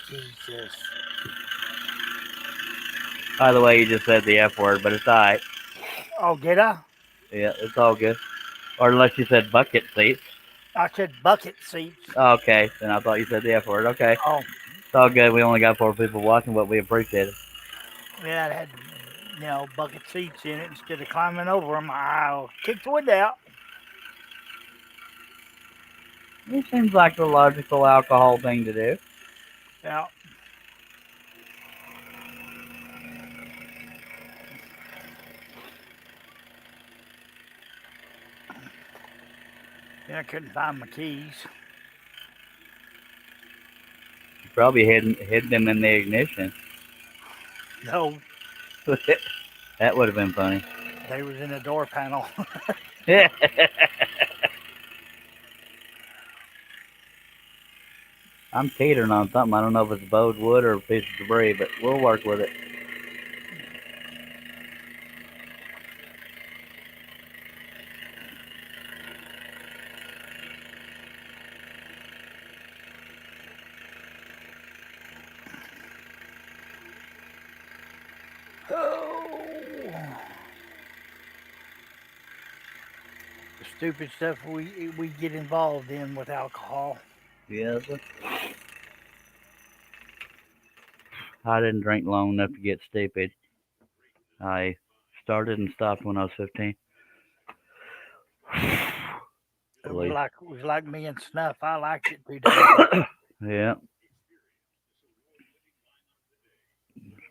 Jesus. By the way, you just said the F word, but it's alright. Oh, did I? Yeah, it's all good. Or unless you said bucket seats. I said bucket seats. Okay, then I thought you said the F word. Okay. Oh. It's all good. We only got 4 people watching, but we appreciate it. Yeah, it had, bucket seats in it. Instead of climbing over them, I'll kick the window out. It seems like the logical alcohol thing to do. Yeah. Yeah, I couldn't find my keys. You probably hid them in the ignition. No. That would have been funny. They was in the door panel. I'm teetering on something. I don't know if it's bowed wood or a piece of debris, but we'll work with it. The stupid stuff we get involved in with alcohol. Yes. I didn't drink long enough to get stupid. I started and stopped when I was 15. It was like me and snuff. I liked it too damn. Yeah.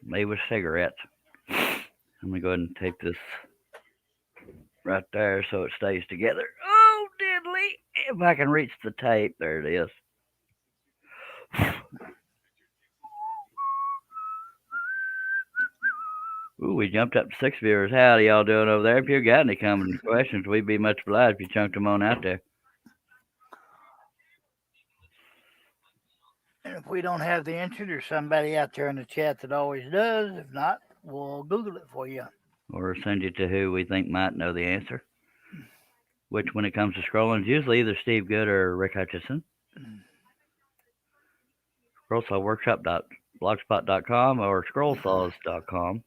Maybe with cigarettes. I'm gonna go ahead and take this right there so it stays together. Oh, diddly! If I can reach the tape, there it is. Ooh, we jumped up to 6 viewers. Howdy, y'all doing over there? If you got any comments or questions, we'd be much obliged if you chunked them on out there. And if we don't have the answer, there's somebody out there in the chat that always does. If not, we'll Google it for you. Or send it to who we think might know the answer. Which, when it comes to scrolling, is usually either Steve Good or Rick Hutchison. Scrollsawworkshop.blogspot.com or scrollsaws.com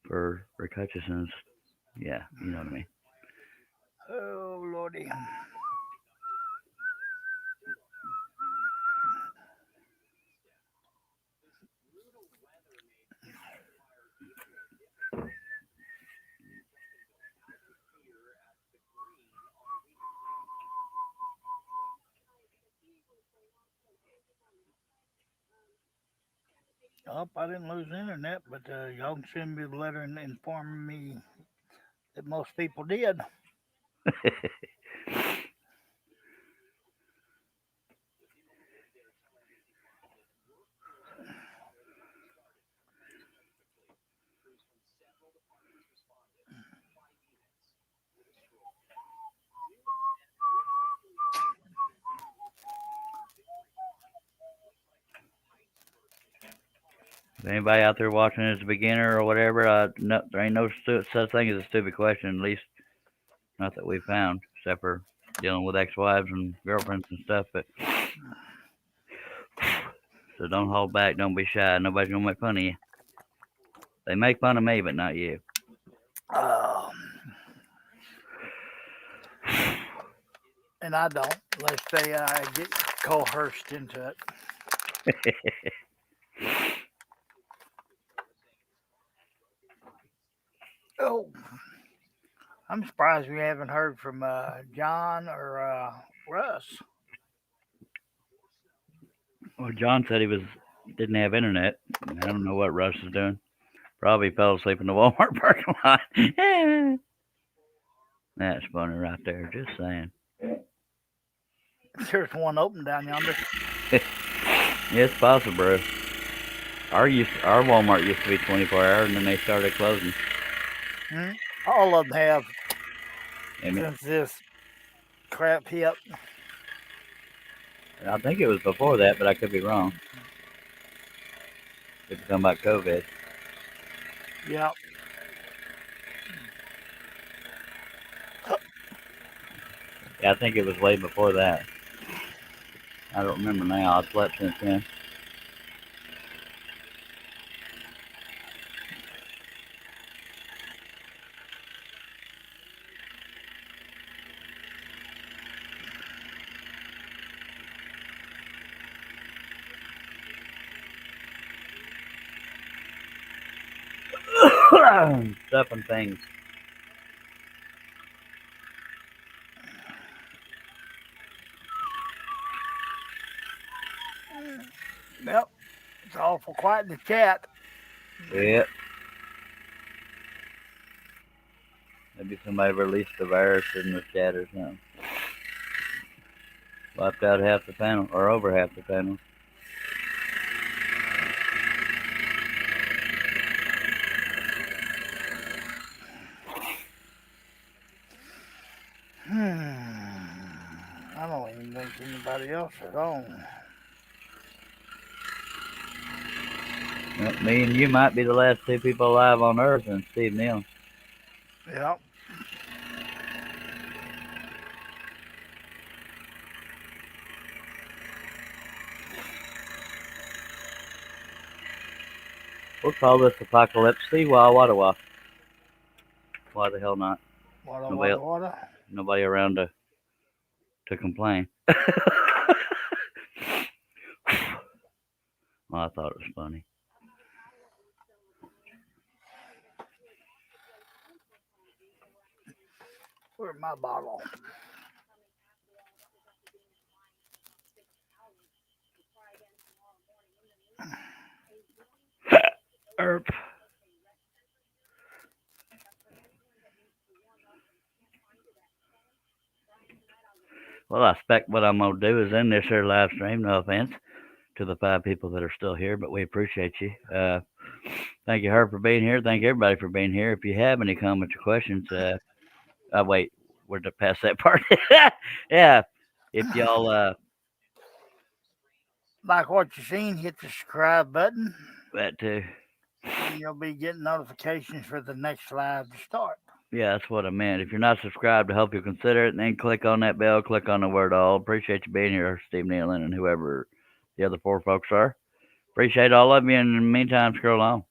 for Rick Hutchison's. Yeah, you know what I mean. Oh, Lordy. Oh, I didn't lose the internet, but y'all can send me the letter and inform me that most people did. If anybody out there watching as a beginner or whatever, no, there ain't no such thing as a stupid question. At least not that we found, except for dealing with ex-wives and girlfriends and stuff. But so don't hold back. Don't be shy. Nobody's gonna make fun of you. They make fun of me, but not you. And I don't, unless they get coerced into it. Oh, I'm surprised we haven't heard from John or Russ. Well, John said he didn't have internet. I don't know what Russ is doing. Probably fell asleep in the Walmart parking lot. That's funny right there. Just saying. There's one open down yonder. It's possible, bro. Our Walmart used to be 24 hours, and then they started closing. All of them have. And since this crap hit. I think it was before that, but I could be wrong. If you talking about COVID. Yeah. Yeah, I think it was way before that. I don't remember now. I've slept since then. Stuff and things. Yep. It's awful quiet in the chat. Yep. Maybe somebody released the virus in the chat or something. Wiped out half the panel, or over half the panel. I don't even think anybody else is on. Well, me and you might be the last two people alive on Earth, and Steve Neal. Yep. We'll call this apocalypse. See, wah. Why the hell not? Nobody around to complain. Well, I thought it was funny. Where's my bottle? Erp. Well, I expect what I'm going to do is end this here live stream. No offense to the 5 people that are still here, but we appreciate you. Thank you, Herb, for being here. Thank everybody for being here. If you have any comments or questions, wait, we're to pass that part. Yeah, if y'all like what you seen, hit the subscribe button. That too. And you'll be getting notifications for the next live to start. Yeah, that's what I meant. If you're not subscribed, I hope you'll consider it, and then click on that bell, click on the word all. Appreciate you being here, Steve Neal, and whoever the other 4 folks are. Appreciate all of you, and in the meantime, scroll on.